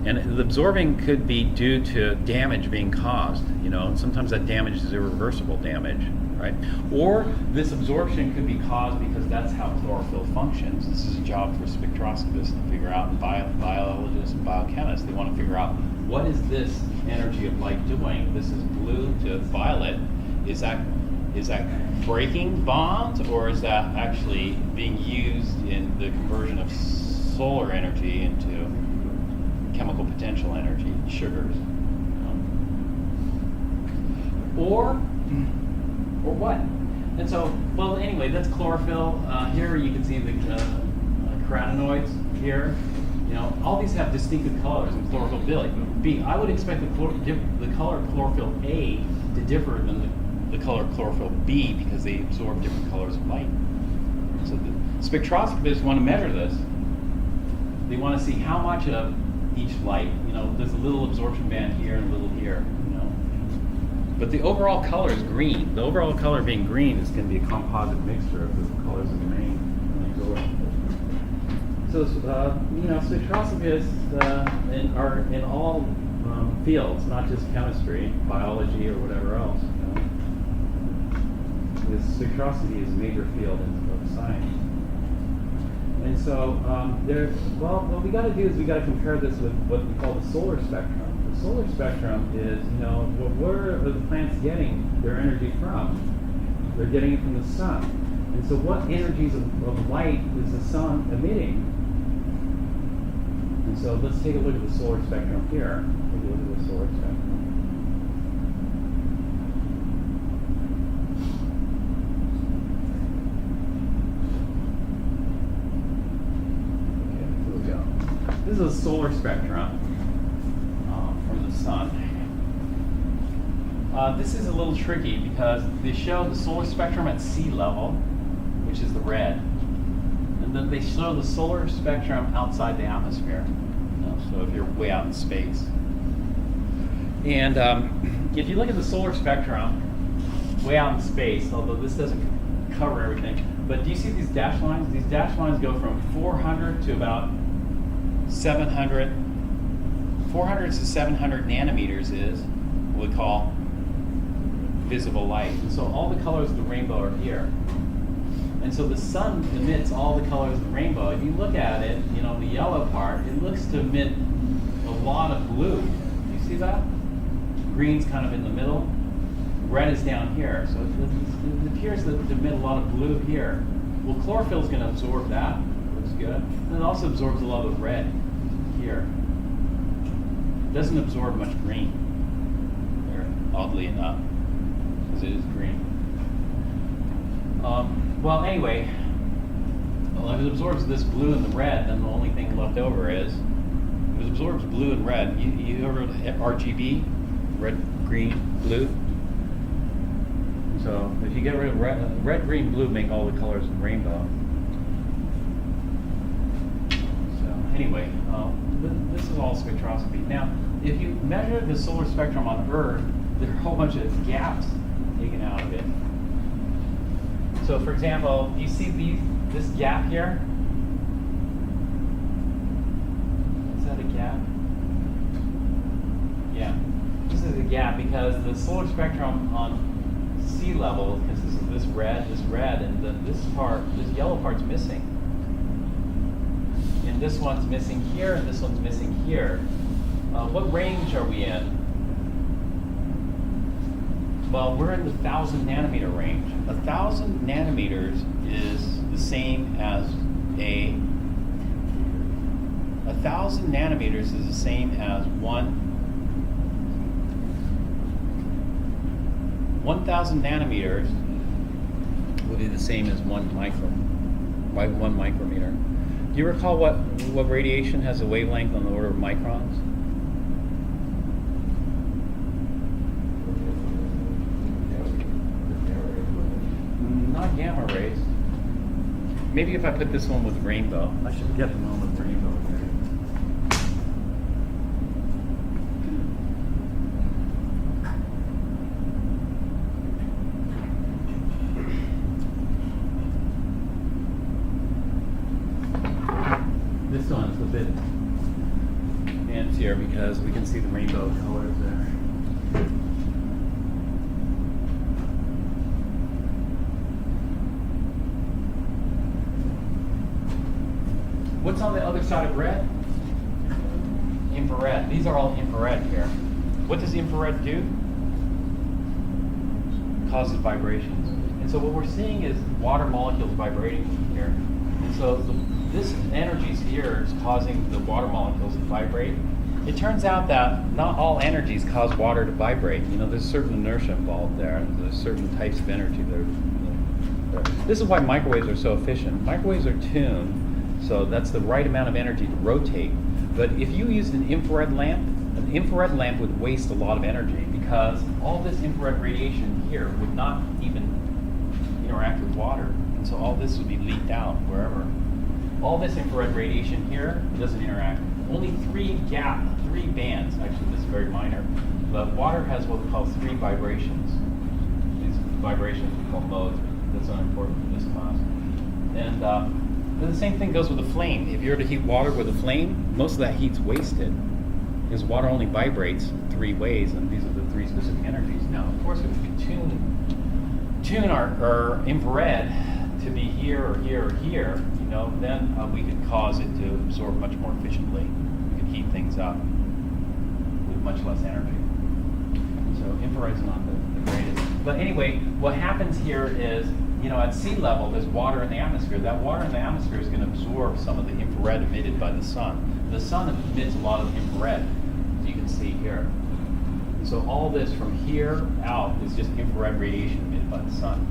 And the absorbing could be due to damage being caused, and sometimes that damage is irreversible damage, right? Or this absorption could be caused because that's how chlorophyll functions. This is a job for spectroscopists to figure out, and biologists and biochemists. They want to figure out, what is this energy of light doing? This is blue to violet. Is that breaking bonds, or is that actually being used in the conversion of solar energy into chemical potential energy, sugars? Or what? And so, well, anyway, that's chlorophyll. Here you can see the carotenoids here. All these have distinctive colors in chlorophyll B. I would expect the color of chlorophyll A to differ than the color of chlorophyll B because they absorb different colors of light. So the spectroscopists want to measure this. They want to see how much of each light, there's a little absorption band here and a little here, But the overall color is green. The overall color being green is going to be a composite mixture of the colors of the main. So, spectroscopists are in all fields, not just chemistry, biology, or whatever else. Because spectroscopy is a major field of science. And so, what we got to do is we got to compare this with what we call the solar spectrum. The solar spectrum is, where are the plants getting their energy from? They're getting it from the sun. And so, what energies of light is the sun emitting? And so, let's take a look at the solar spectrum here. Take a look at the solar spectrum. This is a solar spectrum from the sun. This is a little tricky because they show the solar spectrum at sea level, which is the red, and then they show the solar spectrum outside the atmosphere. So if you're way out in space. And if you look at the solar spectrum way out in space, although this doesn't cover everything, but do you see these dashed lines? These dashed lines go from 400 to about 700, 400 to 700 nanometers is what we call visible light. And so all the colors of the rainbow are here. And so the sun emits all the colors of the rainbow. If you look at it, the yellow part, it looks to emit a lot of blue. Do you see that? Green's kind of in the middle. Red is down here. So it appears to emit a lot of blue here. Well, chlorophyll is going to absorb that. Looks good. And it also absorbs a lot of red here. It doesn't absorb much green there, oddly enough, because it is green. Well, anyway, if it absorbs this blue and the red, then the only thing left over is, if it absorbs blue and red, you ever RGB, red, green, blue? So if you get rid of red, green, blue make all the colors of the rainbow. So anyway, this is all spectroscopy. Now, if you measure the solar spectrum on Earth, there are a whole bunch of gaps taken out of it. So for example, you see this gap here? Is that a gap? Yeah. This is a gap because the solar spectrum on sea level, because this red, and this yellow part's missing. And this one's missing here, and this one's missing here. What range are we in? Well, we're in the 1,000 nanometer range. 1,000 nanometers is the same as 1,000 nanometers is the same as 1,000 nanometers would be the same as 1 micron. 1 micrometer. Do you recall what radiation has a wavelength on the order of microns? Not gamma rays. Maybe if I put this one with rainbow. I should get the one with rainbow here. This one's a bit fancier because we can see the rainbow colors there. What's on the other side of red? Infrared. These are all infrared here. What does infrared do? Causes vibrations. And so what we're seeing is water molecules vibrating here. And so this energy here is causing the water molecules to vibrate. It turns out that not all energies cause water to vibrate. You know, there's certain inertia involved there. There's certain types of energy that are. This is why microwaves are so efficient. Microwaves are tuned. So that's the right amount of energy to rotate. But if you used an infrared lamp would waste a lot of energy because all this infrared radiation here would not even interact with water. And so all this would be leaked out wherever. All this infrared radiation here doesn't interact. Only three bands, actually this is very minor, but water has what we call 3 vibrations. These vibrations we call modes. That's unimportant for this class. And the same thing goes with a flame. If you were to heat water with a flame, most of that heat's wasted because water only vibrates 3 ways, and these are the 3 specific energies. Now, of course, if we tune our infrared to be here or here or here, you know, then we could cause it to absorb much more efficiently. We could heat things up with much less energy. So infrared's not the greatest. But anyway, what happens here is, you know, at sea level, there's water in the atmosphere. That water in the atmosphere is going to absorb some of the infrared emitted by the sun. The sun emits a lot of infrared, as you can see here. And so all this from here out is just infrared radiation emitted by the sun.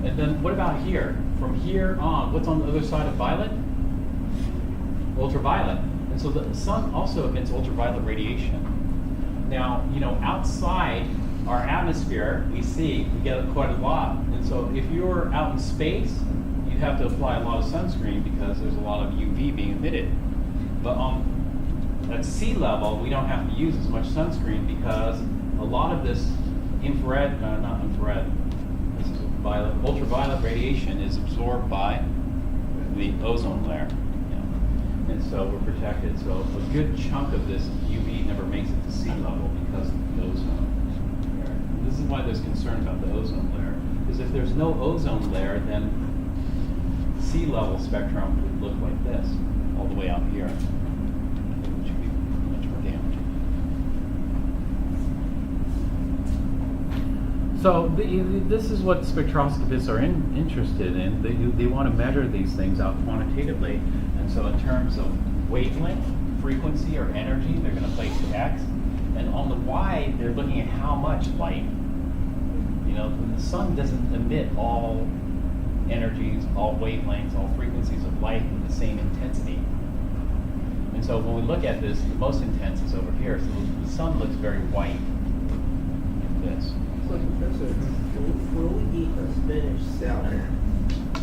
And then what about here? From here on, what's on the other side of violet? Ultraviolet. And so the sun also emits ultraviolet radiation. Now, you know, outside our atmosphere, we get quite a lot. And so if you're out in space, you'd have to apply a lot of sunscreen because there's a lot of UV being emitted. But at sea level, we don't have to use as much sunscreen because a lot of this ultraviolet radiation is absorbed by the ozone layer. You know? And so we're protected. So a good chunk of this UV never makes it to sea level because of the ozone. This is why there's concern about the ozone layer. Because if there's no ozone layer, then sea level spectrum would look like this, all the way out here, which would be much more damaging. So this is what spectroscopists are interested in. They want to measure these things out quantitatively. And so in terms of wavelength, frequency, or energy, they're going to place the X. And on the Y, they're looking at how much light. You know, the sun doesn't emit all energies, all wavelengths, all frequencies of light with the same intensity. And so when we look at this, the most intense is over here. So the sun looks very white like this. So, Professor, when we eat a spinach salad,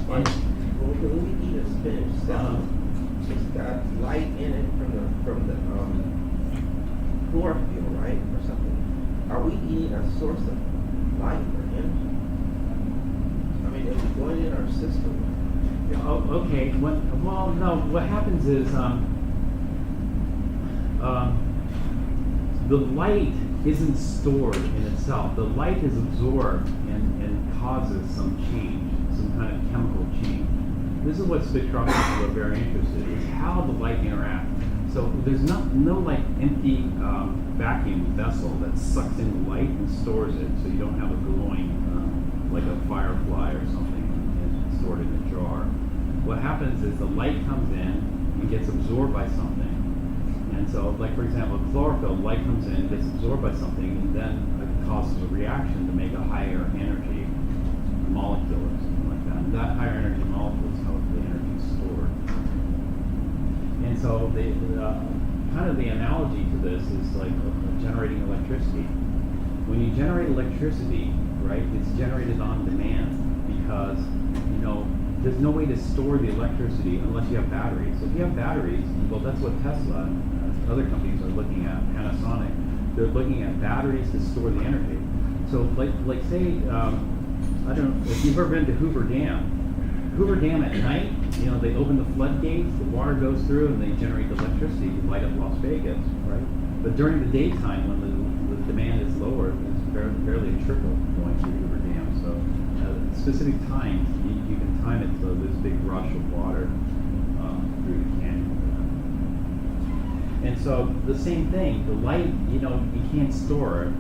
when we eat a spinach salad, it's got light in it from the chlorophyll, right, or something. Are we eating a source of light or energy? I mean, is it going in our system? Oh, okay. Well, no. What happens is the light isn't stored in itself. The light is absorbed and causes some change, some kind of chemical change. This is what spectroscopists are very interested in, is how the light interacts. So there's no like empty vacuum vessel that sucks in the light and stores it, so you don't have a glowing like a firefly or something and stored in a jar. What happens is the light comes in and gets absorbed by something. And so, like for example, chlorophyll, light comes in, gets absorbed by something, and then it causes a reaction to make a higher energy molecule or something like that. And that higher energy molecule is called the stored. And so kind of the analogy to this is like generating electricity. When you generate electricity, right, it's generated on demand because, there's no way to store the electricity unless you have batteries. So if you have batteries, well, that's what Tesla and other companies are looking at, Panasonic. They're looking at batteries to store the energy. So like say, I don't know, if you've ever been to Hoover Dam. Hoover Dam at night, they open the floodgates, the water goes through, and they generate the electricity to light up Las Vegas, right? But during the daytime, when the demand is lower, it's barely a trickle going through Hoover Dam. So specific times, you can time it so there's a big rush of water through the canyon. And so the same thing, the light, you can't store it.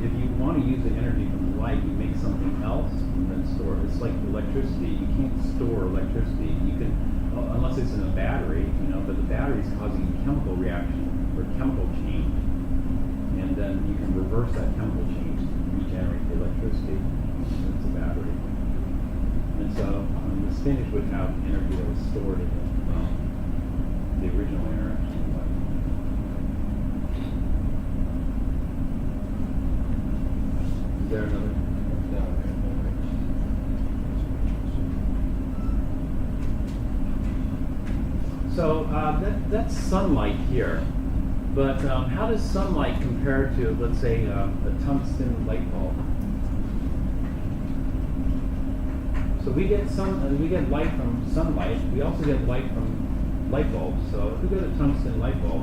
If you want to use the energy from the light, you make something else and then store it. It's like electricity. You can't store electricity. You can, unless it's in a battery, but the battery is causing a chemical reaction or chemical change. And then you can reverse that chemical change to regenerate the electricity. It's a battery. And so the spinach would have energy that was stored in it from the original interaction. Is there another? So that's sunlight here. But how does sunlight compare to, let's say, a tungsten light bulb? So we get light from sunlight. We also get light from light bulbs. So if we get a tungsten light bulb,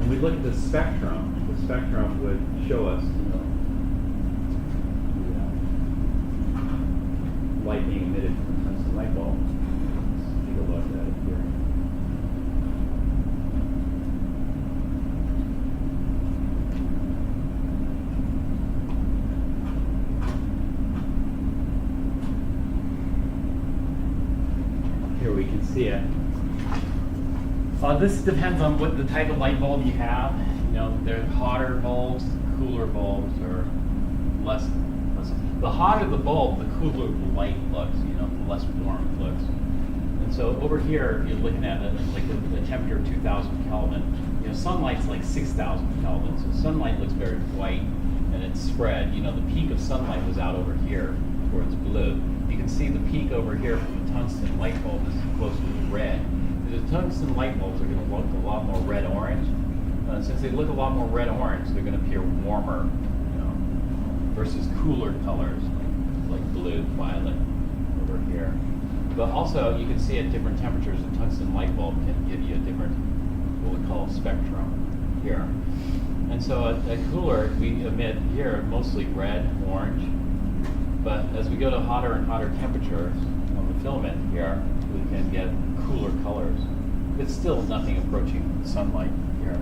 and we look at the spectrum would show us, light being emitted from a tungsten light bulb. Let's take a look at it here. Here we can see it. This depends on what the type of light bulb you have. There are hotter bulbs, cooler bulbs, or less. The hotter the bulb, the cooler the light looks. The less warm it looks. And so over here, you're looking at it like the temperature of 2,000 Kelvin. Sunlight's like 6,000 Kelvin. So sunlight looks very white, and it's spread. The peak of sunlight was out over here, where it's blue. You can see the peak over here from the tungsten light bulb is closer to red. The tungsten light bulbs are going to look a lot more red-orange. Since they look a lot more red-orange, they're going to appear warmer, versus cooler colors like blue, violet over here. But also, you can see at different temperatures, the tungsten light bulb can give you a different, what we call a spectrum here. And so at cooler, we emit here mostly red, orange. But as we go to hotter and hotter temperatures on the filament here, we can get cooler colors. It's still nothing approaching sunlight here.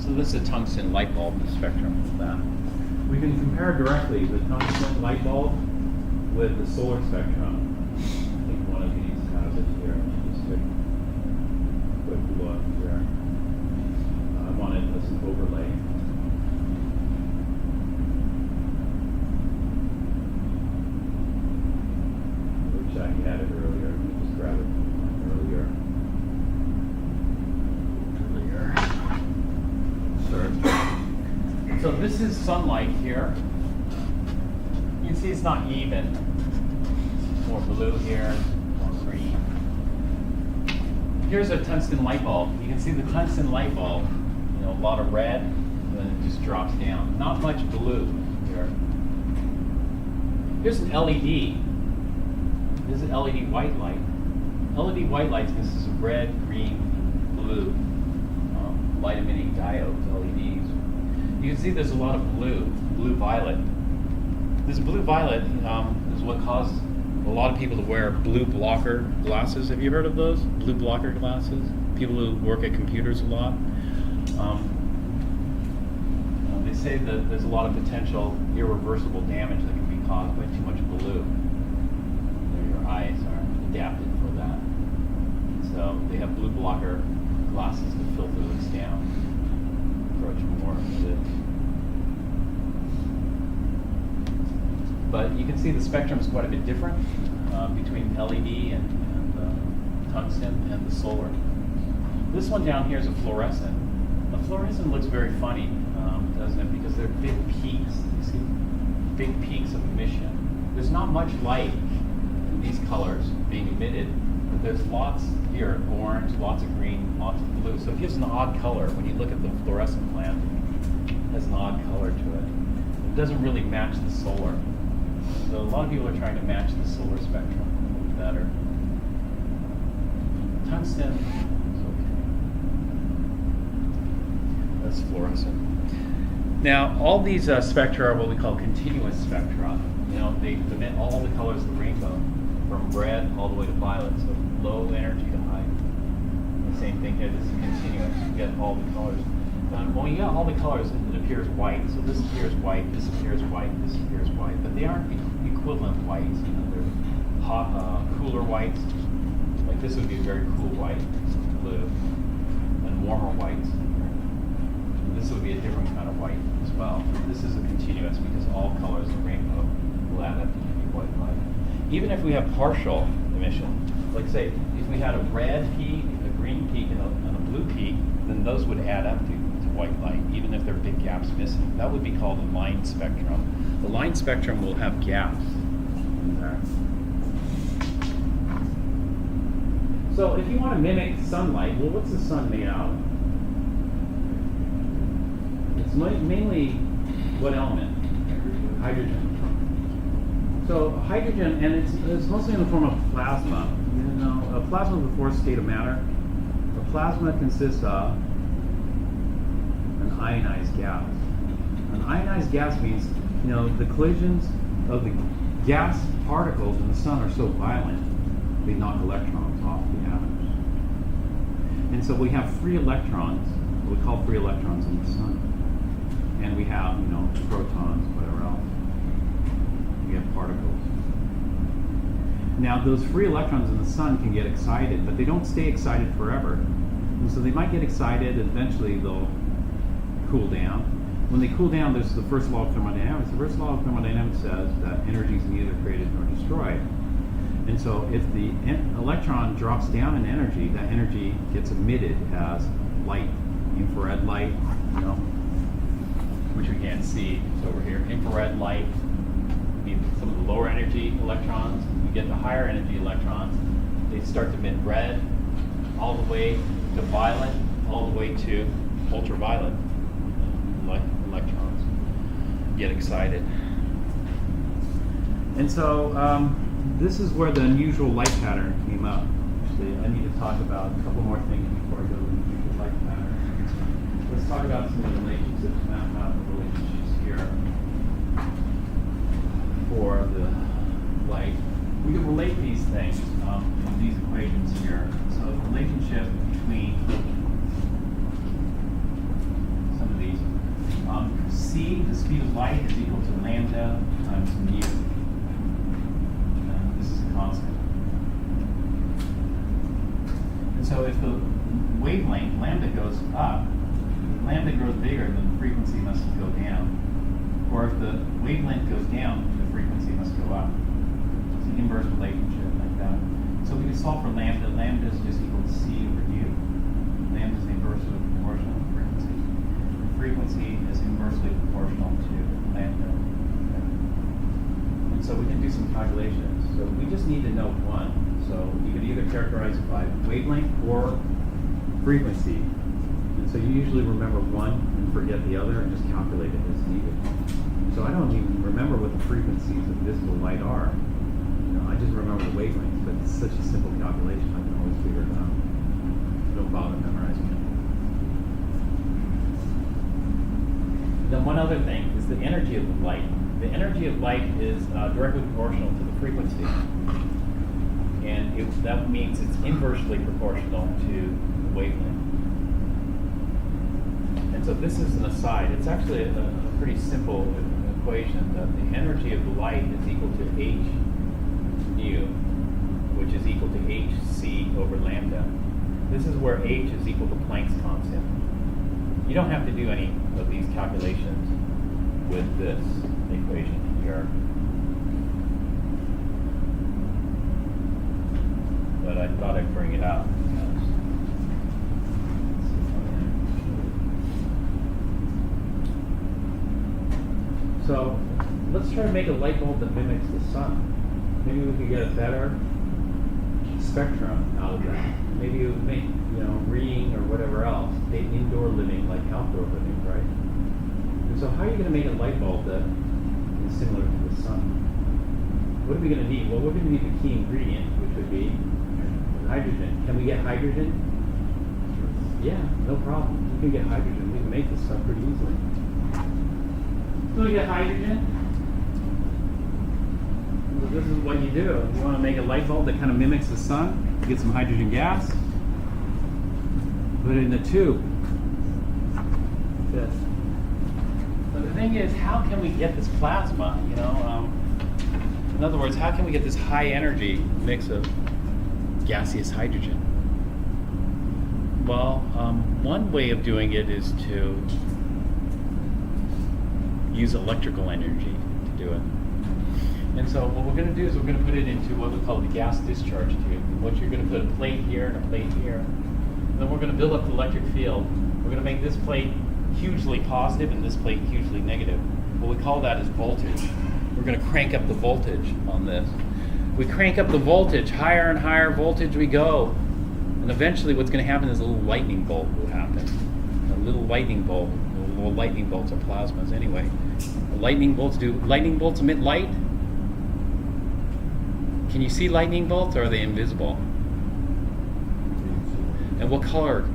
So this is a tungsten light bulb, the spectrum of that. We can compare directly the tungsten light bulb with the solar spectrum. I think one of these has it here. Just take a quick look here. I wanted this an overlay. I had it earlier. Let me just grab it earlier. Search. So this is sunlight here. You can see it's not even. More blue here, more green. Here's a tungsten light bulb. You can see the tungsten light bulb, a lot of red, and then it just drops down. Not much blue here. Here's an LED. This is LED white light. LED white lights consists of red, green, blue light emitting diodes, LEDs. You can see there's a lot of blue violet. This blue violet is what caused a lot of people to wear blue blocker glasses. Have you heard of those? Blue blocker glasses? People who work at computers a lot. They say that there's a lot of potential irreversible damage that can be caused by too much blue. Your eyes are adapted for that. So they have blue blocker glasses to filter this down, approach more of it. But you can see the spectrum is quite a bit different between LED and tungsten and the solar. This one down here is a fluorescent. A fluorescent looks very funny, doesn't it? Because they're big peaks. You see big peaks of emission. There's not much light in these colors being emitted, but there's lots here of orange, lots of green, lots of blue. So it gives an odd color when you look at the fluorescent lamp. It has an odd color to it. It doesn't really match the solar. So a lot of people are trying to match the solar spectrum a little better. Tungsten is okay. That's fluorescent. Now, all these spectra are what we call continuous spectra. You know, they emit all the colors of the rainbow, from red all the way to violet. So low energy to high. The same thing here. This is continuous. You get all the colors. When you get all the colors, it appears white. So this appears white, this appears white, this appears white. But they aren't equivalent whites. You know, they're hot, cooler whites. Like this would be a very cool white, blue, and warmer whites. This would be a different kind of white as well. This is a continuous because all colors of the rainbow will add up to give you white light. Even if we have partial emission, like say, if we had a red peak, a green peak, and a blue peak, then those would add up to white light, even if there are big gaps missing. That would be called a line spectrum. The line spectrum will have gaps in there. So if you want to mimic sunlight, well, what's the sun made out of? It's mainly what element? Hydrogen. So hydrogen, and it's mostly in the form of plasma. You know, plasma is the fourth state of matter. A plasma consists of an ionized gas. An ionized gas means, you know, the collisions of the gas particles in the sun are so violent, they knock electrons off the atoms. And so we have free electrons, what we call free electrons in the sun. And we have, you know, protons, whatever else. We have particles. Now, those free electrons in the sun can get excited, but they don't stay excited forever. And so they might get excited, and eventually they'll cool down. When they cool down, there's the first law of thermodynamics. The first law of thermodynamics says that energy is neither created nor destroyed. And so if the electron drops down in energy, that energy gets emitted as light, infrared light, you know, which we can't see. It's over here. Infrared light, some of the lower energy electrons. You get the higher energy electrons, they start to emit red, all the way to violet, all the way to ultraviolet. Electrons get excited. And so this is where the unusual light pattern came up. Actually, I need to talk about a couple more things before I go to the unusual light pattern. Let's talk about some of the relationships, mathematical relationships here for the light. We can relate these things in these equations here. So the relationship between some of these. C, the speed of light, is equal to lambda times mu. This is a constant. And so if the wavelength, lambda, goes up, lambda grows bigger, then the frequency must go down. Or if the wavelength goes down, the frequency must go up. It's an inverse relationship like that. So we can solve for lambda. Lambda is just equal to C over u. Lambda is inversely proportional to frequency. The frequency is inversely proportional to lambda. And so we can do some calculations. So we just need to know one. So you can either characterize it by wavelength or frequency. And so you usually remember one and forget the other and just calculate it as needed. So I don't even remember what the frequencies of visible light are. You know, I just remember the wavelengths, but it's such a simple calculation, I can always figure it out. Don't bother memorizing it. Then one other thing is the energy of the light. The energy of light is directly proportional to the frequency. And that means it's inversely proportional to the wavelength. And so this is an aside. It's actually a pretty simple equation that the energy of the light is equal to h nu, which is equal to hc over lambda. This is where h is equal to Planck's constant. You don't have to do any of these calculations with this equation here. but I thought I'd bring it up. So let's try to make a light bulb that mimics the sun. Maybe we could get a better spectrum out of that. Maybe it would make, reading or whatever else, indoor living like outdoor living, right? And so how are you going to make a light bulb that is similar to the sun? What are we going to need? Well, we're going to need the key ingredient, which would be hydrogen. Can we get hydrogen? Yeah, no problem. We can get hydrogen. We can make this stuff pretty easily. So we get hydrogen. So this is what you do. You want to make a light bulb that kind of mimics the sun. You get some hydrogen gas. Put it in the tube. This. But the thing is, how can we get this plasma? In other words, how can we get this high energy mix of gaseous hydrogen? Well, one way of doing it is to use electrical energy to do it. And so what we're going to do is we're going to put it into what we call the gas discharge tube. What you're going to put a plate here and a plate here. And then we're going to build up the electric field. We're going to make this plate hugely positive and this plate hugely negative. What we call that is voltage. We're going to crank up the voltage on this. We crank up the voltage, higher and higher voltage we go. And eventually what's going to happen is a little lightning bolt will happen. A little lightning bolt. Well, lightning bolts are plasmas anyway. Lightning bolts emit light? Can you see lightning bolts, or are they invisible? And what color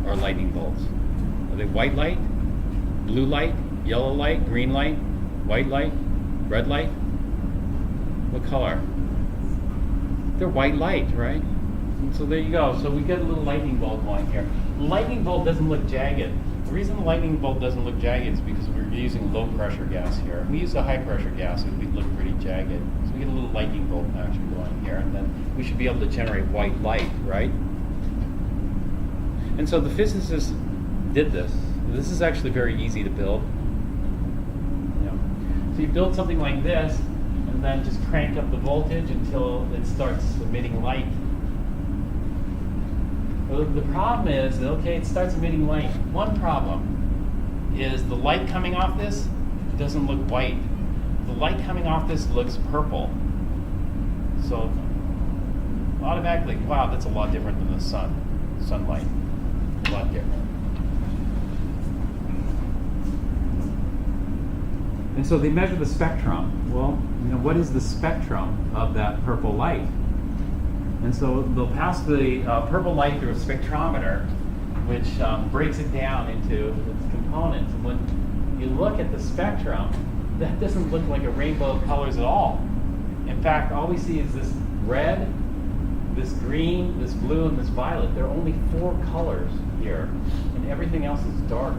are lightning bolts? Are they white light, blue light, yellow light, green light, white light, red light? What color? They're white light, right? And so there you go. So we get a little lightning bolt going here. The lightning bolt doesn't look jagged. The reason the lightning bolt doesn't look jagged is because we're using low pressure gas here. If we use a high pressure gas, it would look pretty jagged. So we get a little lightning bolt action going here, and then we should be able to generate white light, right? And so the physicists did this. This is actually very easy to build. So you build something like this, and then just crank up the voltage until it starts emitting light. Well, the problem is, okay, it starts emitting light. One problem is the light coming off this doesn't look white. The light coming off this looks purple. So automatically, wow, that's a lot different than the sunlight. A lot different. And so they measure the spectrum. Well, what is the spectrum of that purple light? And so they'll pass the purple light through a spectrometer, which breaks it down into its components. And when you look at the spectrum, that doesn't look like a rainbow of colors at all. In fact, all we see is this red, this green, this blue, and this violet. There are only 4 colors here, and everything else is dark.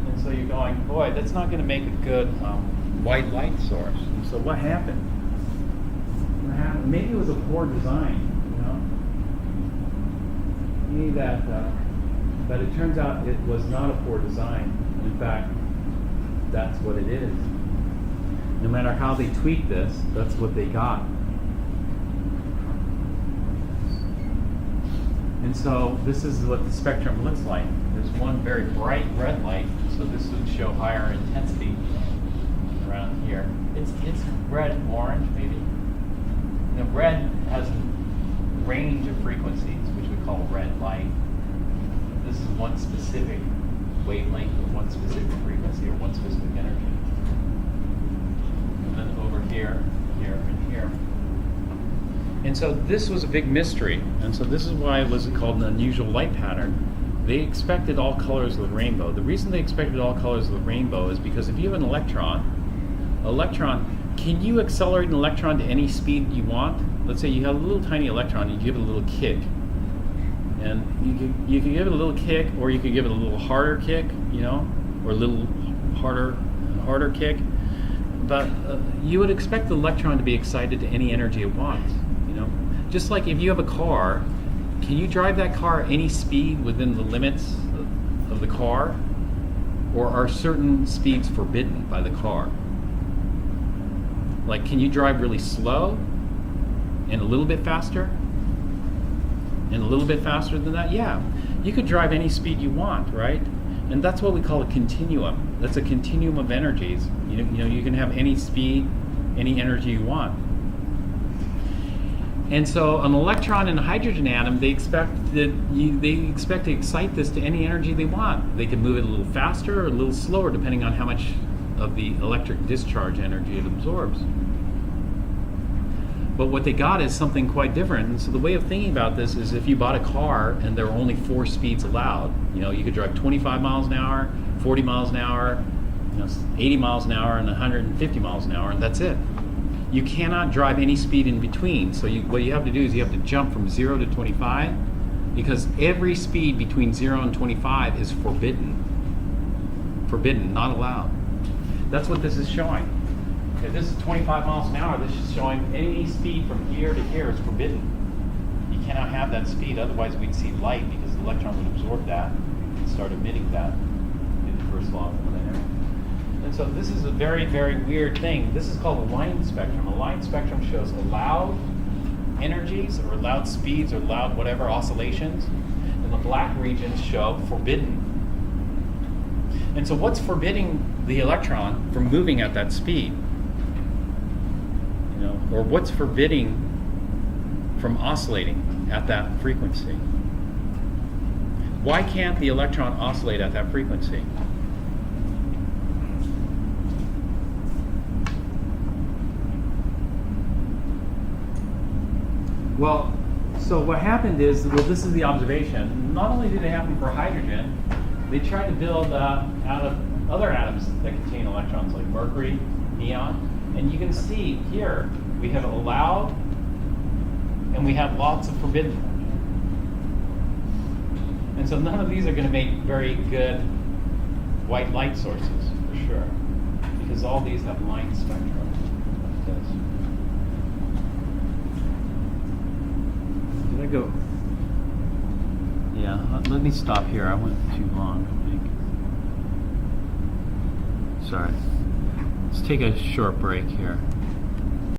And so you're going, boy, that's not going to make a good white light source. And so what happened? Maybe it was a poor design, Maybe that, but it turns out it was not a poor design. In fact, that's what it is. No matter how they tweak this, that's what they got. And so this is what the spectrum looks like. There's one very bright red light, so this would show higher intensity around here. It's red, orange maybe. Red has a range of frequencies, which we call red light. This is one specific wavelength or one specific frequency or one specific energy. And then over here, here, and here. And so this was a big mystery. And so this is why it was called an unusual light pattern. They expected all colors of the rainbow. The reason they expected all colors of the rainbow is because if you have an electron, can you accelerate an electron to any speed you want? Let's say you have a little tiny electron, you give it a little kick. And you can give it a little kick, or you could give it a little harder kick, or a little harder kick. But you would expect the electron to be excited to any energy it wants, Just like if you have a car, can you drive that car any speed within the limits of the car? Or are certain speeds forbidden by the car? Like, can you drive really slow and a little bit faster, and a little bit faster than that, yeah, you could drive any speed you want, right? And that's what we call a continuum. That's a continuum of energies. You know, you can have any speed, any energy you want. And so an electron and a hydrogen atom, they expect to excite this to any energy they want. They can move it a little faster or a little slower depending on how much of the electric discharge energy it absorbs. But what they got is something quite different. And so the way of thinking about this is if you bought a car and there were only 4 speeds allowed, you know, you could drive 25 miles an hour, 40 miles an hour, 80 miles an hour, and 150 miles an hour, and that's it. You cannot drive any speed in between. So what you have to do is you have to jump from 0 to 25, because every speed between 0 and 25 is forbidden. Forbidden, not allowed. That's what this is showing. If this is 25 miles an hour, this is showing any speed from here to here is forbidden. You cannot have that speed, otherwise we'd see light, because the electron would absorb that and start emitting that in the first law of thermodynamics. And so this is a very, very weird thing. This is called a line spectrum. A line spectrum shows allowed energies or allowed speeds or allowed whatever oscillations, and the black regions show forbidden. And so what's forbidding the electron from moving at that speed? You know, or what's forbidding from oscillating at that frequency? Why can't the electron oscillate at that frequency? Well, so what happened is, well, this is the observation. Not only did it happen for hydrogen, they tried to build out of other atoms that contain electrons, like mercury, neon. And you can see here, we have allowed, and we have lots of forbidden. And so none of these are going to make very good white light sources, for sure, because all these have line spectra. Did I go? Yeah, let me stop here. I went too long, I think. Sorry. Let's take a short break here.